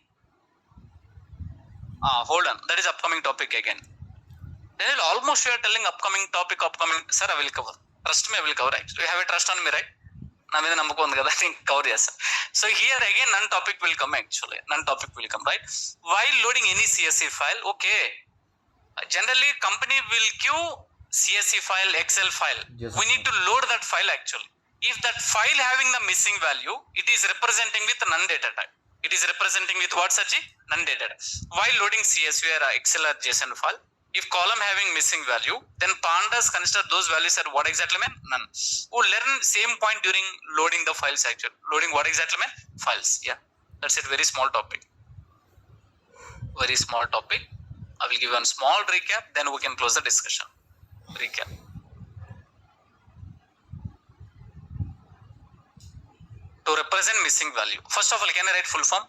Hold on. That is upcoming topic again. Then almost you are telling upcoming topic. Sir, I will cover. Trust me, I will cover. Right? You have a trust on me, right? I think cover yes. So here again, none topic will come actually. Right? While loading any CSV file, okay. Generally, company will give CSV file, Excel file. Yes. We need to load that file actually. If that file having the missing value, it is representing with none data type. It is representing with what, Sajji? None data type. While loading CSV or Excel or JSON file, if column having missing value, then pandas consider those values are what exactly mean? None. We'll learn same point during loading the files actually. Loading what exactly mean? Files. Yeah. That's it. Very small topic. Very small topic. I will give one small recap, then we can close the discussion. Recap. To represent missing value. First of all, can I write full form?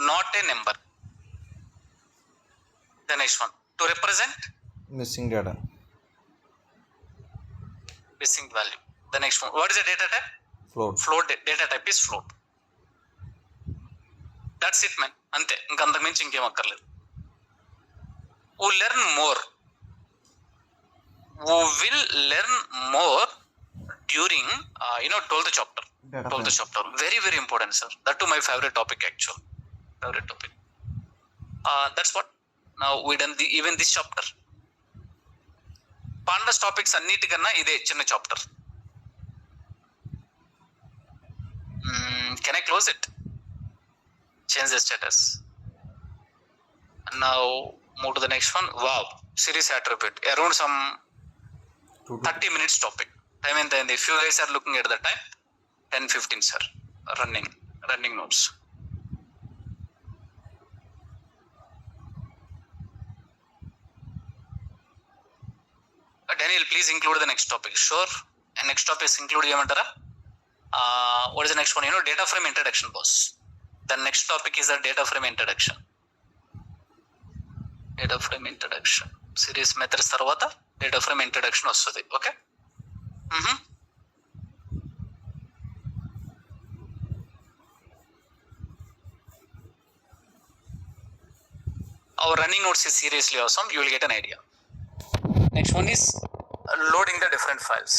Not a number. The next one. To represent Missing data. Missing value. The next one. What is the data type? Float. Data type is float. That's it, man. Ante. Inka antaku minchi inkem akkarledu. who learn more, who will learn more during 12th chapter. Data 12th frame. chapter, very very important, sir. That too my favorite topic, actually. Favorite topic. That's what. Now we done even this chapter. Pandas topics అన్నిటికన్నా ఇదే చిన్న chapter. Can I close it? Change the status. Now move to the next one. Wow, series attribute around some 30 minutes topic. Time ఎంత అయింది? Few guys are looking at the time. 10:15, sir. Running notes. Daniel, please include the next topic. Sure. And next topic is include ఏమంటారా? What is the next one? Data frame introduction, boss. The next topic is the data frame introduction. Data frame introduction. Series methods తర్వాత data frame introduction వస్తుంది. Okay? Our running notes is seriously awesome. You will get an idea. Next one is loading the different files.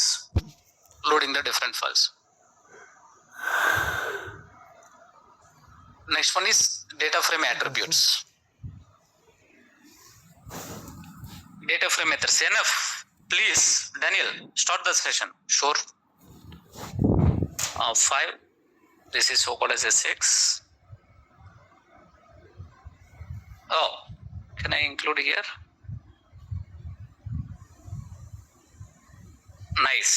Next one is data frame attributes. Data frame methods. Enough. Please, Daniel, start the session. Sure. 5. This is so called as a 6. Oh, can I include here? Nice.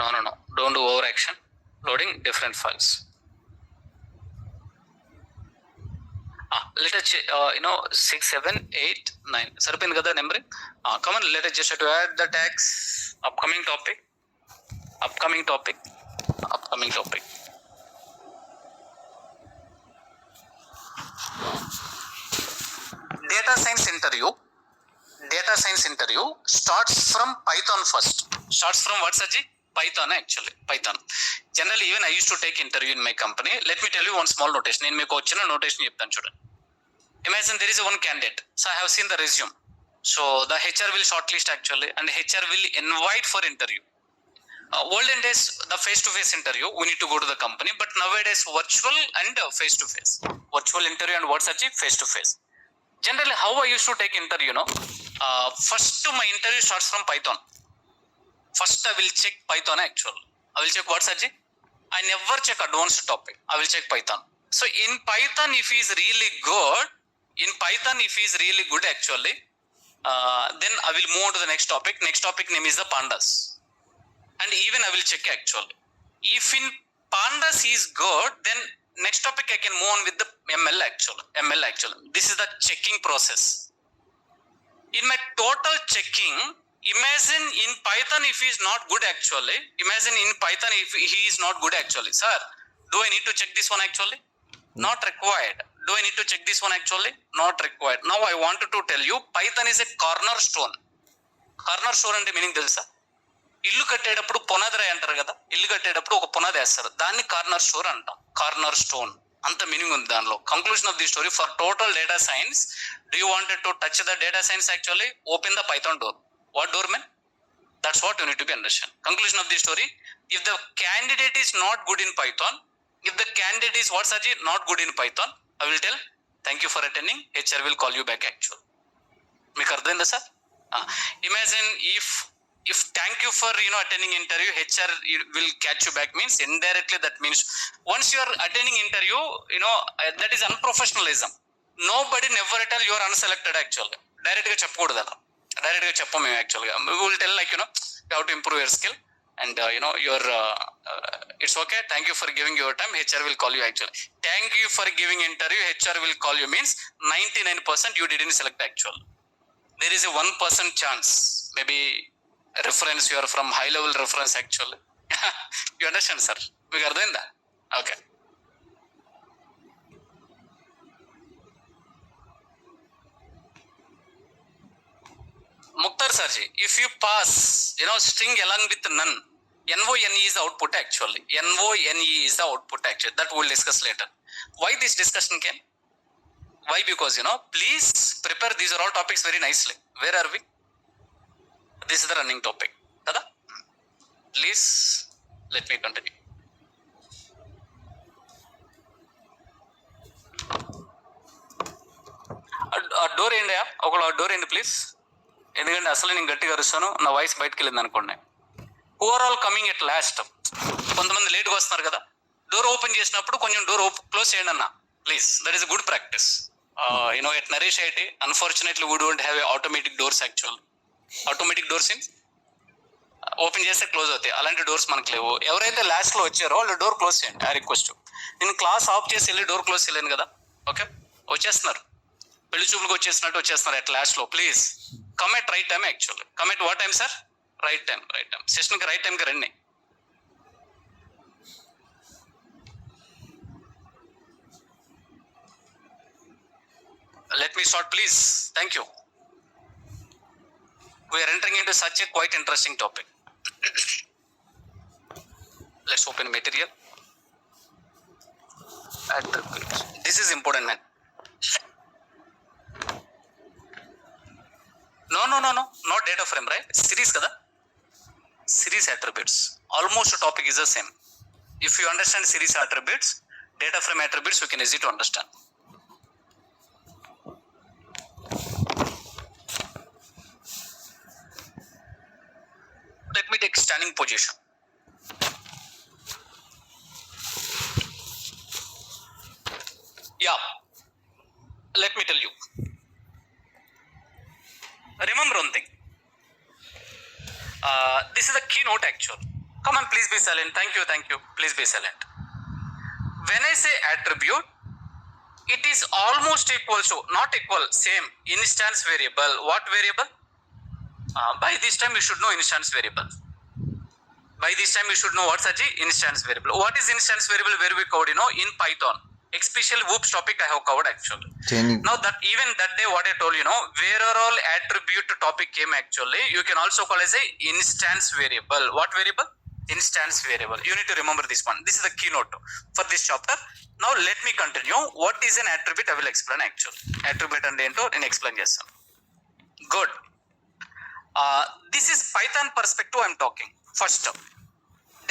No. Don't do overaction. Loading different files. Let us 6, 7, 8, 9. Sarpin kada numbering. Come on, let us just to add the tags. Upcoming topic. Data science interview starts from Python first. Starts from what, Saji? Python, actually. Python. Generally, even I used to take interview in my company. Let me tell you one small notation. In my coach notation చెప్తాను చూడండి. Imagine there is one candidate. So I have seen the resume. So the HR will shortlist actually, and HR will invite for interview. Olden days, the face-to-face interview, we need to go to the company. But nowadays, virtual and face-to-face. Virtual interview and what's actually face-to-face. Generally, how I used to take interview, first my interview starts from Python. First, I will check Python actually. I will check what's actually. I never check advanced topic. I will check Python. So in Python, if he is really good, actually, then I will move on to the next topic. Next topic name is the pandas. And even I will check actually. If in pandas he is good, then next topic I can move on with the ML actually. This is the checking process. In my total checking, imagine in Python if he is not good actually. Sir, do I need to check this one actually? Not required. Do I need to check this one actually? Not required. Now I wanted to tell you, Python is a cornerstone. Cornerstone అంటే meaning తెలుసా? ఇల్లు కట్టేటప్పుడు పునాది అంటారు కదా, ఇల్లు కట్టేటప్పుడు ఒక పునాది వేస్తారు, దాన్ని కార్నర్ స్టోన్ అంటాం. కార్నర్ స్టోన్ అంత మీనింగ్ ఉంది దానిలో. Conclusion of the story for total data science, do you wanted to touch the data science actually, open the Python door. What door mean? That's what you need to be understand. Conclusion of the story, if the candidate is not good in Python, if the candidate is what Saji not good in Python, I will tell thank you for attending, HR will call you back actually. మీకు అర్థమైందా sir? Imagine if thank you for attending interview, HR will catch you back means indirectly that means once you are attending interview, that is unprofessionalism. Nobody never tell you are unselected actually. Direct గా చెప్పకూడదు అలా. Direct గా చెప్పం మేము యాక్చువల్గా. We will tell like you have to improve your skill and your it's okay, thank you for giving your time, HR will call you actually. Thank you for giving interview, HR will call you means 99% you didn't select actual. There is a 1% chance, maybe reference, you are from high level reference actually. You understand sir? మీకు అర్థమైందా? Okay. Mukhtar Sarji, if you pass, string along with none, NONE is the output actually. NONE is the output actually. That we'll discuss later. Why this discussion came? Why? Because, please prepare. These are all topics very nicely. Where are we? This is the running topic. Tada? Please, let me continue. Door ఏంటి ఒకళ్ళు door ఏంటి please, ఎందుకంటే అసలు నేను గట్టిగా అరుస్తాను, నా voice బయటకు వెళ్ళింది అనుకోండి. ఓవరాల్ కమింగ్ ఎట్ లాస్ట్, కొంతమంది లేట్గా వస్తున్నారు కదా, డోర్ ఓపెన్ చేసినప్పుడు కొంచెం డోర్ క్లోజ్ చేయండి అన్న please. That is good practice. At Naresh IT unfortunately we don't have automatic doors actual. Automatic doors in open చేస్తే క్లోజ్ అవుతాయి, అలాంటి డోర్స్ మనకు లేవు. ఎవరైతే లాస్ట్ లో వచ్చారో వాళ్ళు డోర్ క్లోజ్ చేయండి. I request. నేను క్లాస్ ఆఫ్ చేసి వెళ్ళి డోర్ క్లోజ్ చేయలేను కదా. ఓకే, వచ్చేస్తున్నారు, పెళ్లి చూపులకు వచ్చేసినట్టు వచ్చేస్తున్నారు అట్ లాస్ట్ లో. Please come at right time actually. Come at what time sir? Right time. Session కి రైట్ టైం కి రండి. Let me start please. Thank you. We are entering into such a quite interesting topic. Let's open material. Attributes. This is important, man. No, not data frame, right? Series kada? Series attributes. Almost the topic is the same. If you understand series attributes, data frame attributes, you can easy to understand. Let me take standing position. Yeah. Let me tell you. Remember one thing. This is the keynote actually. Come on, please be silent. Thank you. Please be silent. When I say attribute, it is almost equal to, not equal, same, instance variable. What variable? By this time you should know instance variable. By this time you should know what's the instance variable. What is instance variable? Where we covered, in Python. Especially whoops topic I have covered actually. Now that even that day what I told where are all attribute topic came actually, you can also call as a instance variable. What variable? Instance variable. You need to remember this one. This is the keynote for this chapter. Now let me continue. What is an attribute? I will explain actually. Attribute and ento in explain chestam. Good. This is Python perspective I am talking. First up,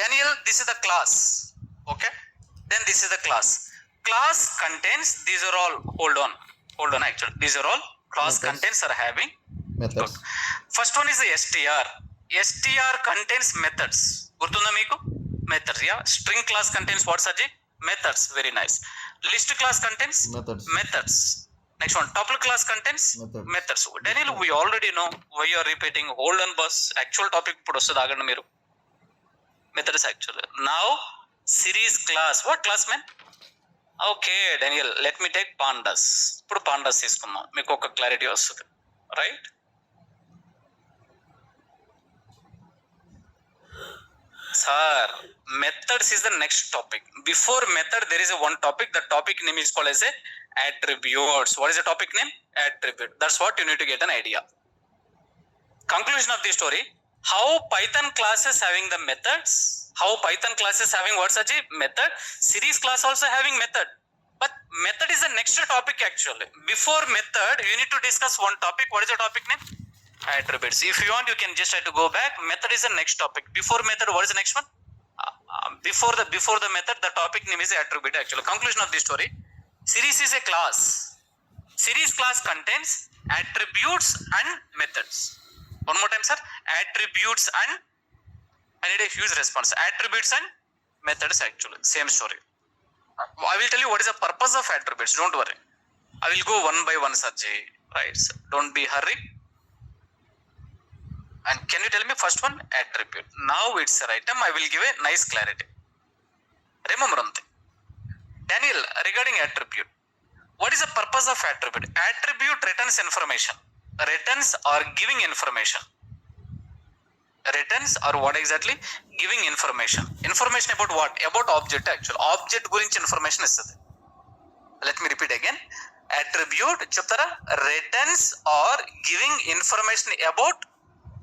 Daniel, this is the class. Okay. Then this is the class. Class contains, these are all, hold on actually. These are all class methods. Contents are having methods. Good. First one is the str. Str contains methods. Gurtunda meeku? Methods. Yeah. String class contains what, Saji? Methods. Very nice. List class contains methods. Next one, tuple class contains methods. Daniel, we already know why you are repeating. Hold on, boss. Actual topic ఇప్పుడు వస్తుంది ఆగండి మీరు. Methods actually. Now series class. What class, man? Okay, Daniel, let me take pandas. ఇప్పుడు pandas తీసుకుందాం, మీకు ఒక clarity వస్తుంది, right? Sir, methods is the next topic. Before method, there is a one topic. The topic name is called as a attributes. What is the topic name? Attribute. That's what you need to get an idea. Conclusion of the story. How Python classes having the methods. How Python classes having what's a method. Series class also having method. But method is the next topic actually. Before method, you need to discuss one topic. What is the topic name? Attributes. If you want, you can just try to go back. Method is the next topic. Before method, what is the next one? Before the method, the topic name is attribute actually. Conclusion of the story. Series is a class. Series class contains attributes and methods. One more time, sir. Attributes and, I need a huge response. Attributes and methods actually. Same story. I will tell you what is the purpose of attributes. Don't worry. I will go one by one, Sajay. Right, sir. Don't be hurry. And can you tell me first one? Attribute. Now it's the right time. I will give a nice clarity. Remember one thing. Daniel, regarding attribute. What is the purpose of attribute? Attribute returns information. Returns or giving information. Returns or what exactly? Giving information. Information about what? About object actually. Object gurinchi information istadi. Let me repeat again. Attribute చెప్తారా, returns or giving information about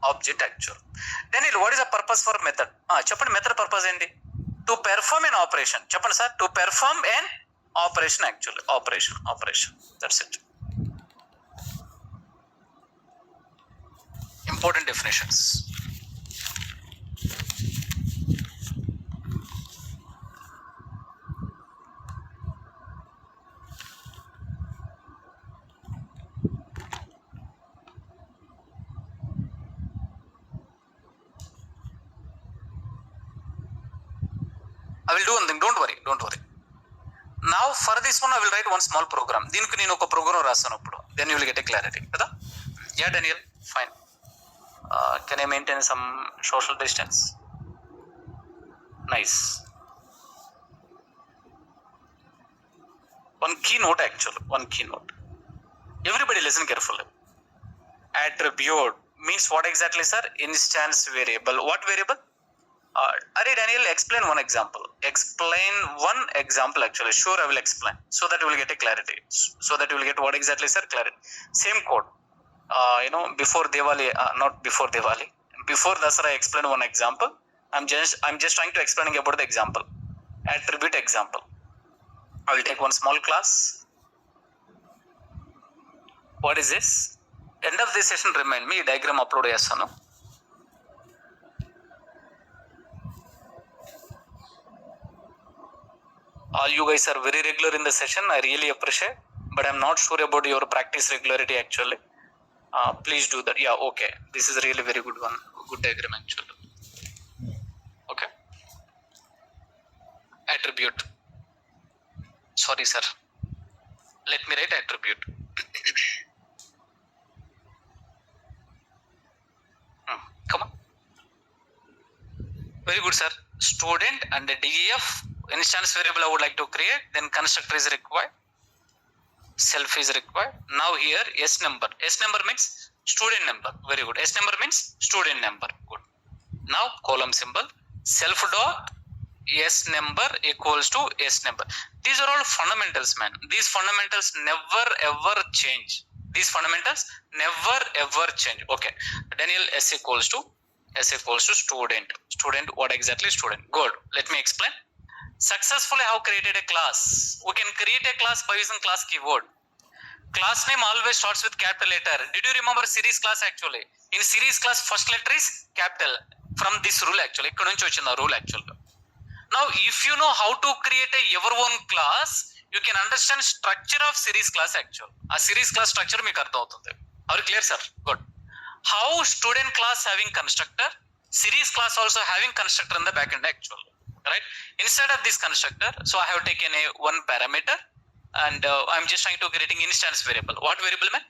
object actual. Then what is the purpose for method? చెప్పండి, method purpose ఏంటి? To perform an operation. చెప్పండి sir, to perform an operation actually. Operation that's it. Important definitions. I will do one thing. Don't worry. Now for this one I will write one small program. దీనికి నేను ఒక programme రాస్తాను ఇప్పుడు. Then you will get a clarity. కదా? Yeah, Daniel. Fine. Can I maintain some social distance? Nice. One keynote actually. Everybody listen carefully. Attribute means what exactly, sir? Instance variable. What variable? Daniel, explain one example. Actually. Sure, I will explain. So that you will get a clarity. So that you will get what exactly, sir? Clarity. Same code. Before Diwali, not before Diwali. Before Dasara, I explained one example. I'm just trying to explain about the example. Attribute example. I will take one small class. What is this? End of this session, remind me. Diagram upload chestanu. All you guys are very regular in the session. I really appreciate, but I'm not sure about your practice regularity actually. Please do that. Yeah, okay. This is really very good one. Good diagram actually. Okay. Attribute. Sorry, sir. Let me write attribute. Come on. Very good, sir. Student and the DEF instance variable I would like to create. Then constructor is required. Self is required. Now here S number. S number means student number. Very good. S number means student number. Good. Now column symbol. Self dot S number equals to S number. These are all fundamentals, man. These fundamentals never ever change. Okay. Daniel, S equals to student. Student, what exactly? Student. Good. Let me explain. Successfully I have created a class. We can create a class by using class keyword. Class name always starts with capital letter. Did you remember series class actually? In series class first letter is capital. From this rule actually. ikkada nunchi vachinda rule actually. Now if you know how to create your own class, you can understand structure of series class actually. A series class structure meeku artham avutundi. Are you clear, sir? Good. How student class having constructor, series class also having constructor in the backend actually. Right? Instead of this constructor, so I have taken one parameter and I'm just trying to creating instance variable. What variable, man?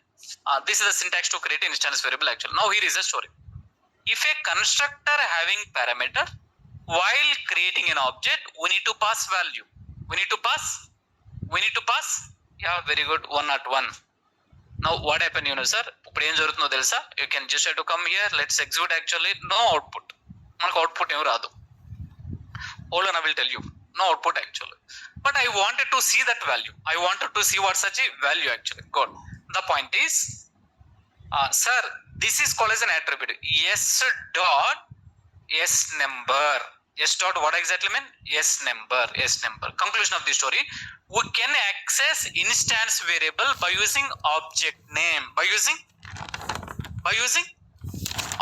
This is the syntax to create instance variable actually. Now here is the story. If a constructor having parameter, while creating an object, we need to pass value. We need to pass. Yeah, very good. 101. Now what happened, sir? ఇప్పుడు ఏం జరుగుతుందో తెలుసా? You can just have to come here. Let's execute actually. No output. మనకు output ఏం రాదు. Hold on, I will tell you. No output actually. But I wanted to see that value. I wanted to see what such a value actually. Good. The point is, sir, this is called as an attribute. S dot S number. S dot what exactly mean? S number. Conclusion of the story. We can access instance variable by using object name. By using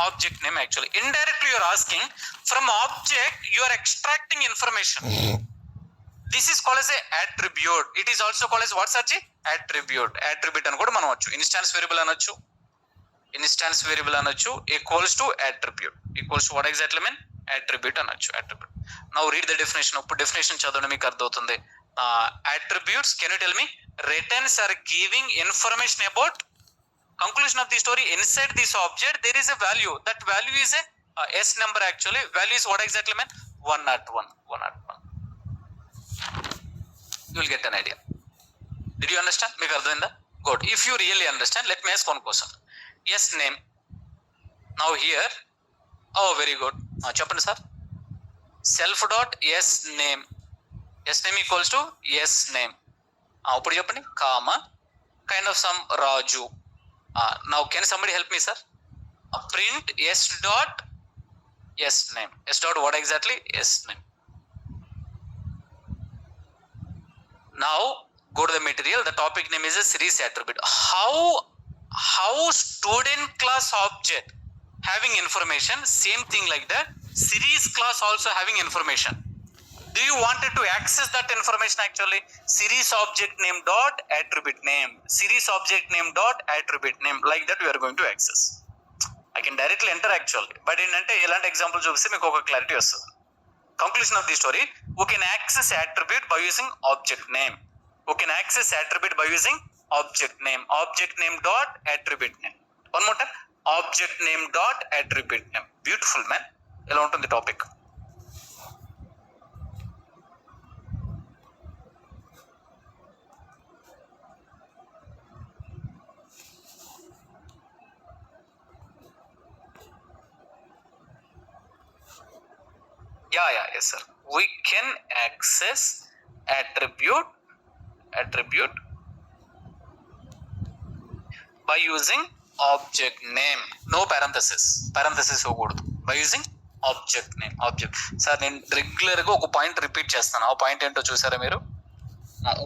object name actually. Indirectly you are asking, from object you are extracting information. This is called as a attribute. It is also called as what such a attribute అని కూడా మనం అనొచ్చు. Instance variable అనొచ్చు equals to attribute. Equals to what exactly mean? Attribute అనొచ్చు. Attribute. Now read the definition. ఇప్పుడు definition చదవండి, మీకు అర్థమవుతుంది. Attributes, can you tell me? Returns are giving information about. Conclusion of the story, inside this object there is a value. That value is a S number actually. Value is what exactly mean? 101. You will get an idea. Did you understand? Meeku ardhaminda? Good. If you really understand, let me ask one question. Yes name. Now here, oh very good. Cheppandi sir. Self dot yes name. S name equals to yes name. Uppudu cheppandi, comma kind of some Raju. Now can somebody help me, sir? Print s dot s name. S dot what exactly? S name. Now go to the material. The topic name is a series attribute. How student class object having information, same thing like that. Series class also having information. Do you wanted to access that information actually? Series object name dot attribute name. Series object name dot attribute name. Like that we are going to access. I can directly enter actually. But in elant example చూపిస్తే మీకు ఒక clarity వస్తుంది. Conclusion of the story, we can access attribute by using object name. We can access attribute by using object name. Object name dot attribute name. One more time. Object name dot attribute name. Beautiful, man. ఎలా ఉంటుంది topic? Yes sir. We can access attribute by using object name. No parenthesis ఇవ్వకూడదు. By using object name. Object. Sir నేను regular గా ఒక point repeat చేస్తాను. ఆ point ఏంటో చూసారా మీరు?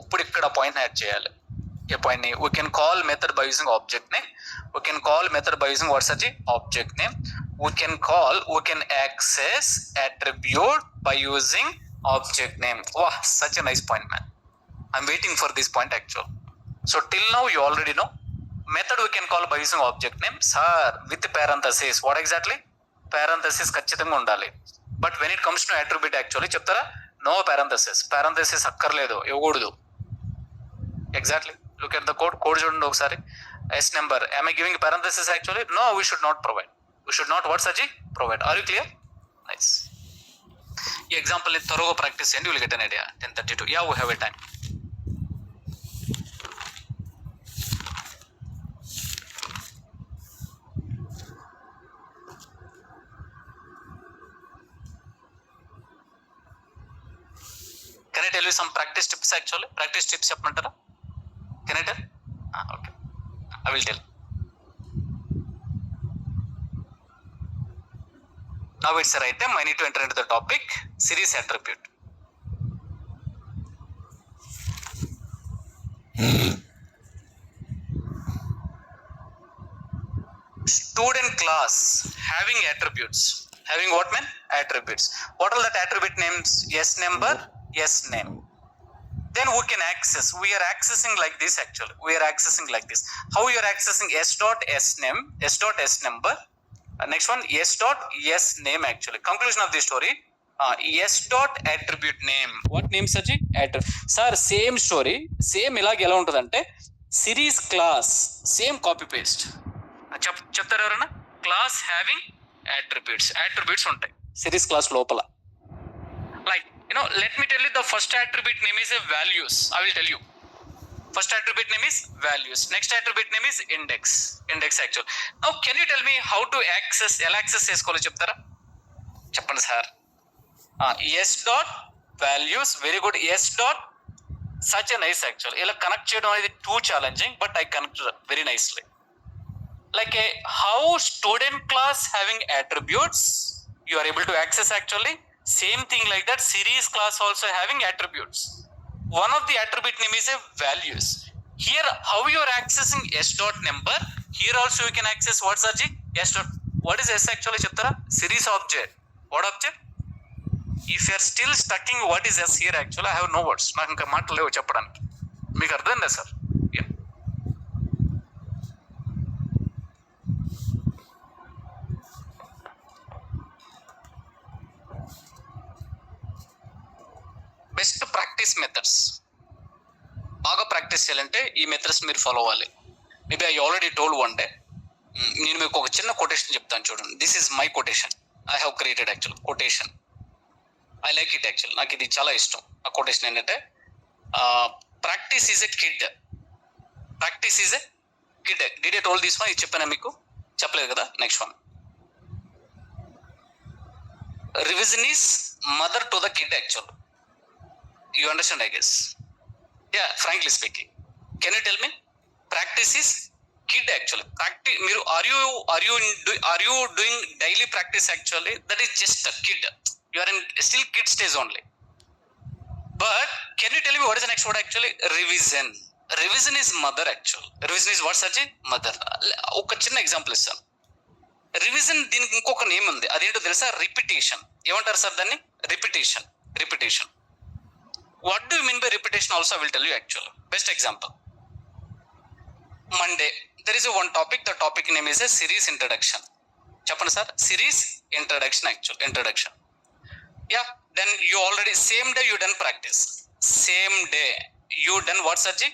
ఇప్పుడు ఇక్కడ పాయింట్ యాడ్ చేయాలి. ఏ పాయింట్ ని? We can call method by using object name. We can call method by using what's the object name. We can access attribute by using object name. Wow, such a nice point, man. I'm waiting for this point actually. So till now you already know. Method we can call by using object name. Sir, with parenthesis. What exactly? Parenthesis ఖచ్చితంగా ఉండాలి. But when it comes to attribute actually చెప్తారా? No parenthesis. Parenthesis అక్కర్లేదు, ఇవ్వకూడదు. Exactly. Look at the code. Code చూడండి ఒకసారి. S number. Am I giving parenthesis actually? No, we should not provide. We should not what Saji? Provide. Are you clear? Nice. ఈ example ని త్వరగా practice చేయండి. Will get an idea. 10:32. Yeah, we have a time. Can I tell you some practice tips actually? Practice tips చెప్పమంటారా? Can I tell? Okay. I will tell. Now it's the right time. I need to enter into the topic. Series attribute. Student class having attributes. Having what, man? Attributes. What are that attribute names? Yes number, yes name. Then we can access. We are accessing like this actually. We are accessing like this. How you are accessing? S dot S name, S dot S number. Next one, S dot S name actually. Conclusion of the story. S dot attribute name. What name Saji? Sir, same story. Same ఇలాగ ఎలా ఉంటుందంటే series class same copy paste చెప్తారు ఎవరైనా? Class having attributes ఉంటాయి series class లోపల. Like, let me tell you, the first attribute name is a values. I will tell you. First attribute name is values. Next attribute name is index actual. Now can you tell me how to access? ఎలా access చేసుకోవాలో చెప్తారా? చెప్పండి sir. S dot values. Very good. S dot such a nice actual. ఇలా connect చేయడం అనేది too challenging, but I connected very nicely. Like how student class having attributes you are able to access actually. Same thing like that, series class also having attributes. One of the attribute name is a values. Here how you are accessing S dot number. Here also you can access what's Saji? S dot. What is S actually చెప్తారా? Series object. What object? If you are still stucking what is S here actually, I have no words. నాకు ఇంకా మాటలు లేవు చెప్పడానికి. మీకు అర్థమైందా sir? Best practice methods. బాగా practice చేయాలంటే ఈ మెథడ్స్ మీరు ఫాలో అవ్వాలి. Maybe I already told one day. నేను మీకు ఒక చిన్న కొటేషన్ చెప్తాను చూడండి. This is my quotation. I have created actual quotation. I like it actual. నాకు ఇది చాలా ఇష్టం. ఆ కొటేషన్ ఏంటంటే practice is a kid. Practice is a kid. Did I told this one? ఇది చెప్పానా మీకు? చెప్పలేదు కదా. Next one, revision is mother to the kid actual. You understand, I guess. Yeah, frankly speaking. Can you tell me? Practice is kid actually. Practice. Are you doing daily practice actually? That is just a kid. You are in still kid stage only. But can you tell me what is the next word actually? Revision. Revision is mother actually. Revision is what, Sachi? Mother. ఒక చిన్న example ఇస్తాను. Revision దీనికి ఇంకొక name ఉంది, అదేంటో తెలుసా? Repetition. ఏమంటారు sir దాన్ని? Repetition. Repetition. What do you mean by repetition also I will tell you actual. Best example, Monday there is a one topic, the topic name is a series introduction. చెప్పండి sir, series introduction actual introduction. Yeah, then you already same day you done practice. Same day you done what, Sarji?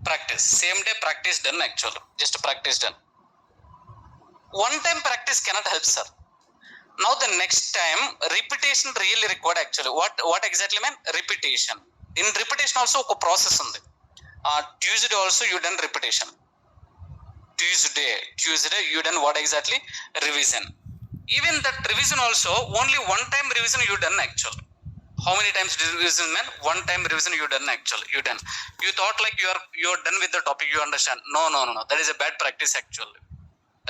Practice. Same day practice done actually. Just practice done. One time practice cannot help, sir. Now the next time repetition really required actually. What exactly mean? Repetition. In repetition also ఒక process ఉంది. Tuesday also you done repetition. Tuesday you done what exactly? Revision. Even that revision also only one time revision you done actually. How many times revision man? One time revision you done actually. You done. You thought like you are done with the topic, you understand. No. That is a bad practice actually.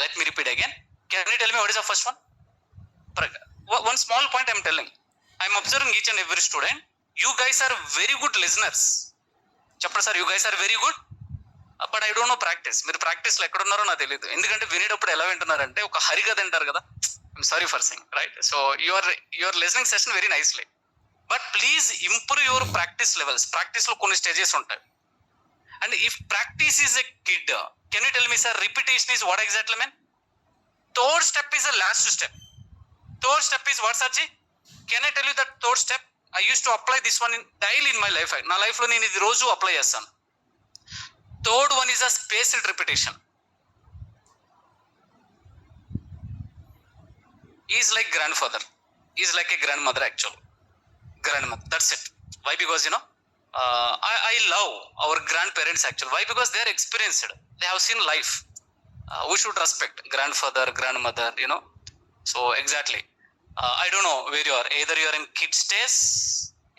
Let me repeat again. Can you tell me what is the first one? One small point I am telling. I am observing each and every student. You guys are very good listeners. చెప్పండి sir, you guys are very good. But I don't know practice. మీరు ప్రాక్టీస్లో ఎక్కడున్నారో నాకు తెలియదు. ఎందుకంటే వినేటప్పుడు ఎలా వింటున్నారంటే ఒక హరిగా తింటారు కదా. I'm sorry for Singh, right? So your listening session very nicely, but please improve your practice levels. ప్రాక్టీస్లో కొన్ని స్టేజెస్ ఉంటాయి. And if practice is a kid, can you tell me sir, repetition is what exactly mean? Third step is the last step. Third step is what సర్జీ? Can I tell you that third step? I use to apply this one in daily in my life. నా లైఫ్లో నేను ఇది రోజు apply చేస్తాను. Third one is a spaced repetition. Is like grandfather, is like a grandmother actually. Grandmother, that's it. Why? Because I love our grandparents actually. Why? Because they are experienced. They have seen life. We should respect grandfather, grandmother, So exactly. I don't know where you are. Either you are in kid stage,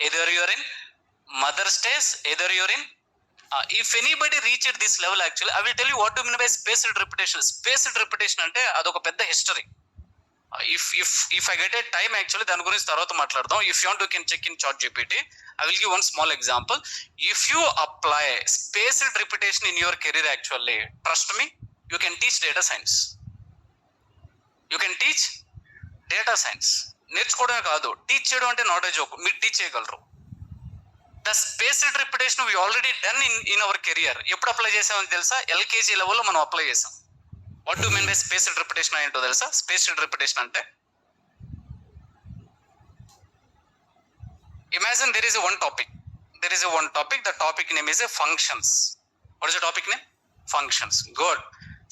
either you are in mother stage, either you are in if anybody reached this level actually, I will tell you what do you mean by spaced repetition. Spaced repetition అంటే అదొక పెద్ద history. If I get a time actually దాని గురించి తర్వాత మాట్లాడదాం. If you want you can check in ChatGPT. I will give one small example. If you apply spaced repetition in your career actually, trust me, you can teach data science. You can teach data science. నేర్చుకోవడమే కాదు, teach చేయడం అంటే not a joke. మీరు teach చేయగలరు. The spaced repetition we already done in our career. ఎప్పుడు apply చేసామని తెలుసా? LKG లెవెల్లో మనం అప్లై చేసాం. What do mean by spaced repetition ఏంటో తెలుసా? స్పేస్డ్ రిపిటేషన్ అంటే, imagine there is a one topic. The topic name is a functions. What is the topic name? Functions. Good.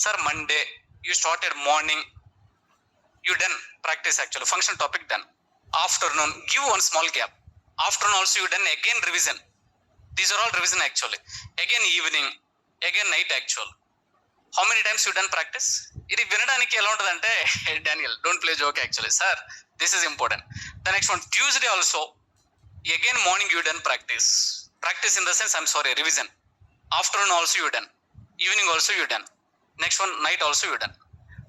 Sir, Monday you started morning, you done practice actually. Function topic done. Afternoon, give one small gap. Afternoon also you done again revision. These are all revision actually. Again evening, again night actual. How many times you done practice? ఇది వినడానికి ఎలా ఉంటుందంటే, Daniel don't play joke actually. Sir, this is important. The next one, Tuesday also again morning you done practice in the sense, I'm sorry, revision. Afternoon also you done, evening also you done, next one night also you done.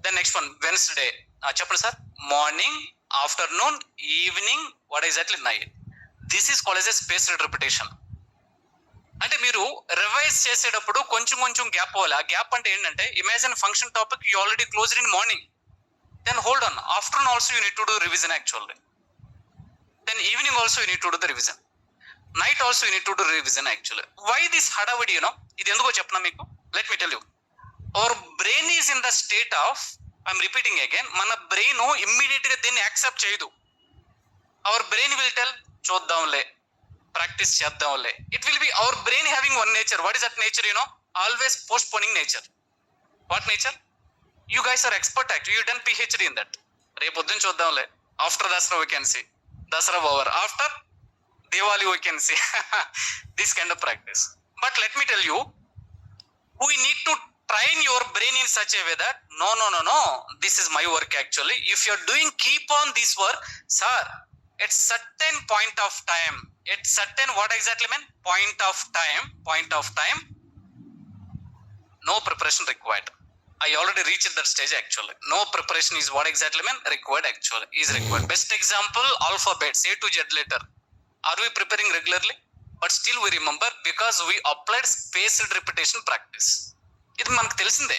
Then next one, Wednesday చెప్పండి sir, morning, afternoon, evening, what exactly night. This is called as a spaced repetition. అంటే మీరు revise చేసేటప్పుడు కొంచెం gap పోవాలి. ఆ gap అంటే ఏంటంటే, imagine function topic you already closed in morning, then hold on, afternoon also you need to do revision actually. Then evening also you need to do the revision. Night also you need to do revision actually. Why this hadavidi, ఇది ఎందుకో చెప్పనా మీకు? Let me tell you. Our brain is in the state of, I'm repeating again, మన brain immediate గా దీన్ని accept చేయదు. Our brain will tell, చూద్దాంలే, practice చేద్దాంలే. It will be our brain having one nature. What is that nature? Always postponing nature. What nature? You guys are expert actually. You done PhD in that. రేపు పొద్దున్న చూద్దాంలే. After Dasara we can see. Dasara over. After Diwali we can see. This kind of practice. But let me tell you, we need to train your brain in such a way that no, this is my work actually. If you're doing, keep on this work, sir, at certain point of time, what exactly mean? Point of time, No preparation required. I already reached that stage actually. No preparation is what exactly mean? Required actually. Is required. Best example, alphabets, A to Z letter. Are we preparing regularly? But still we remember because we applied spaced repetition practice. ఇది మనకు తెలిసిందే,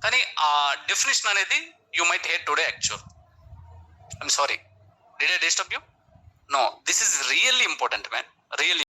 కానీ ఆ definition అనేది you might hate today actual. I'm sorry, did I disturb you? No, this is really important, man. Really.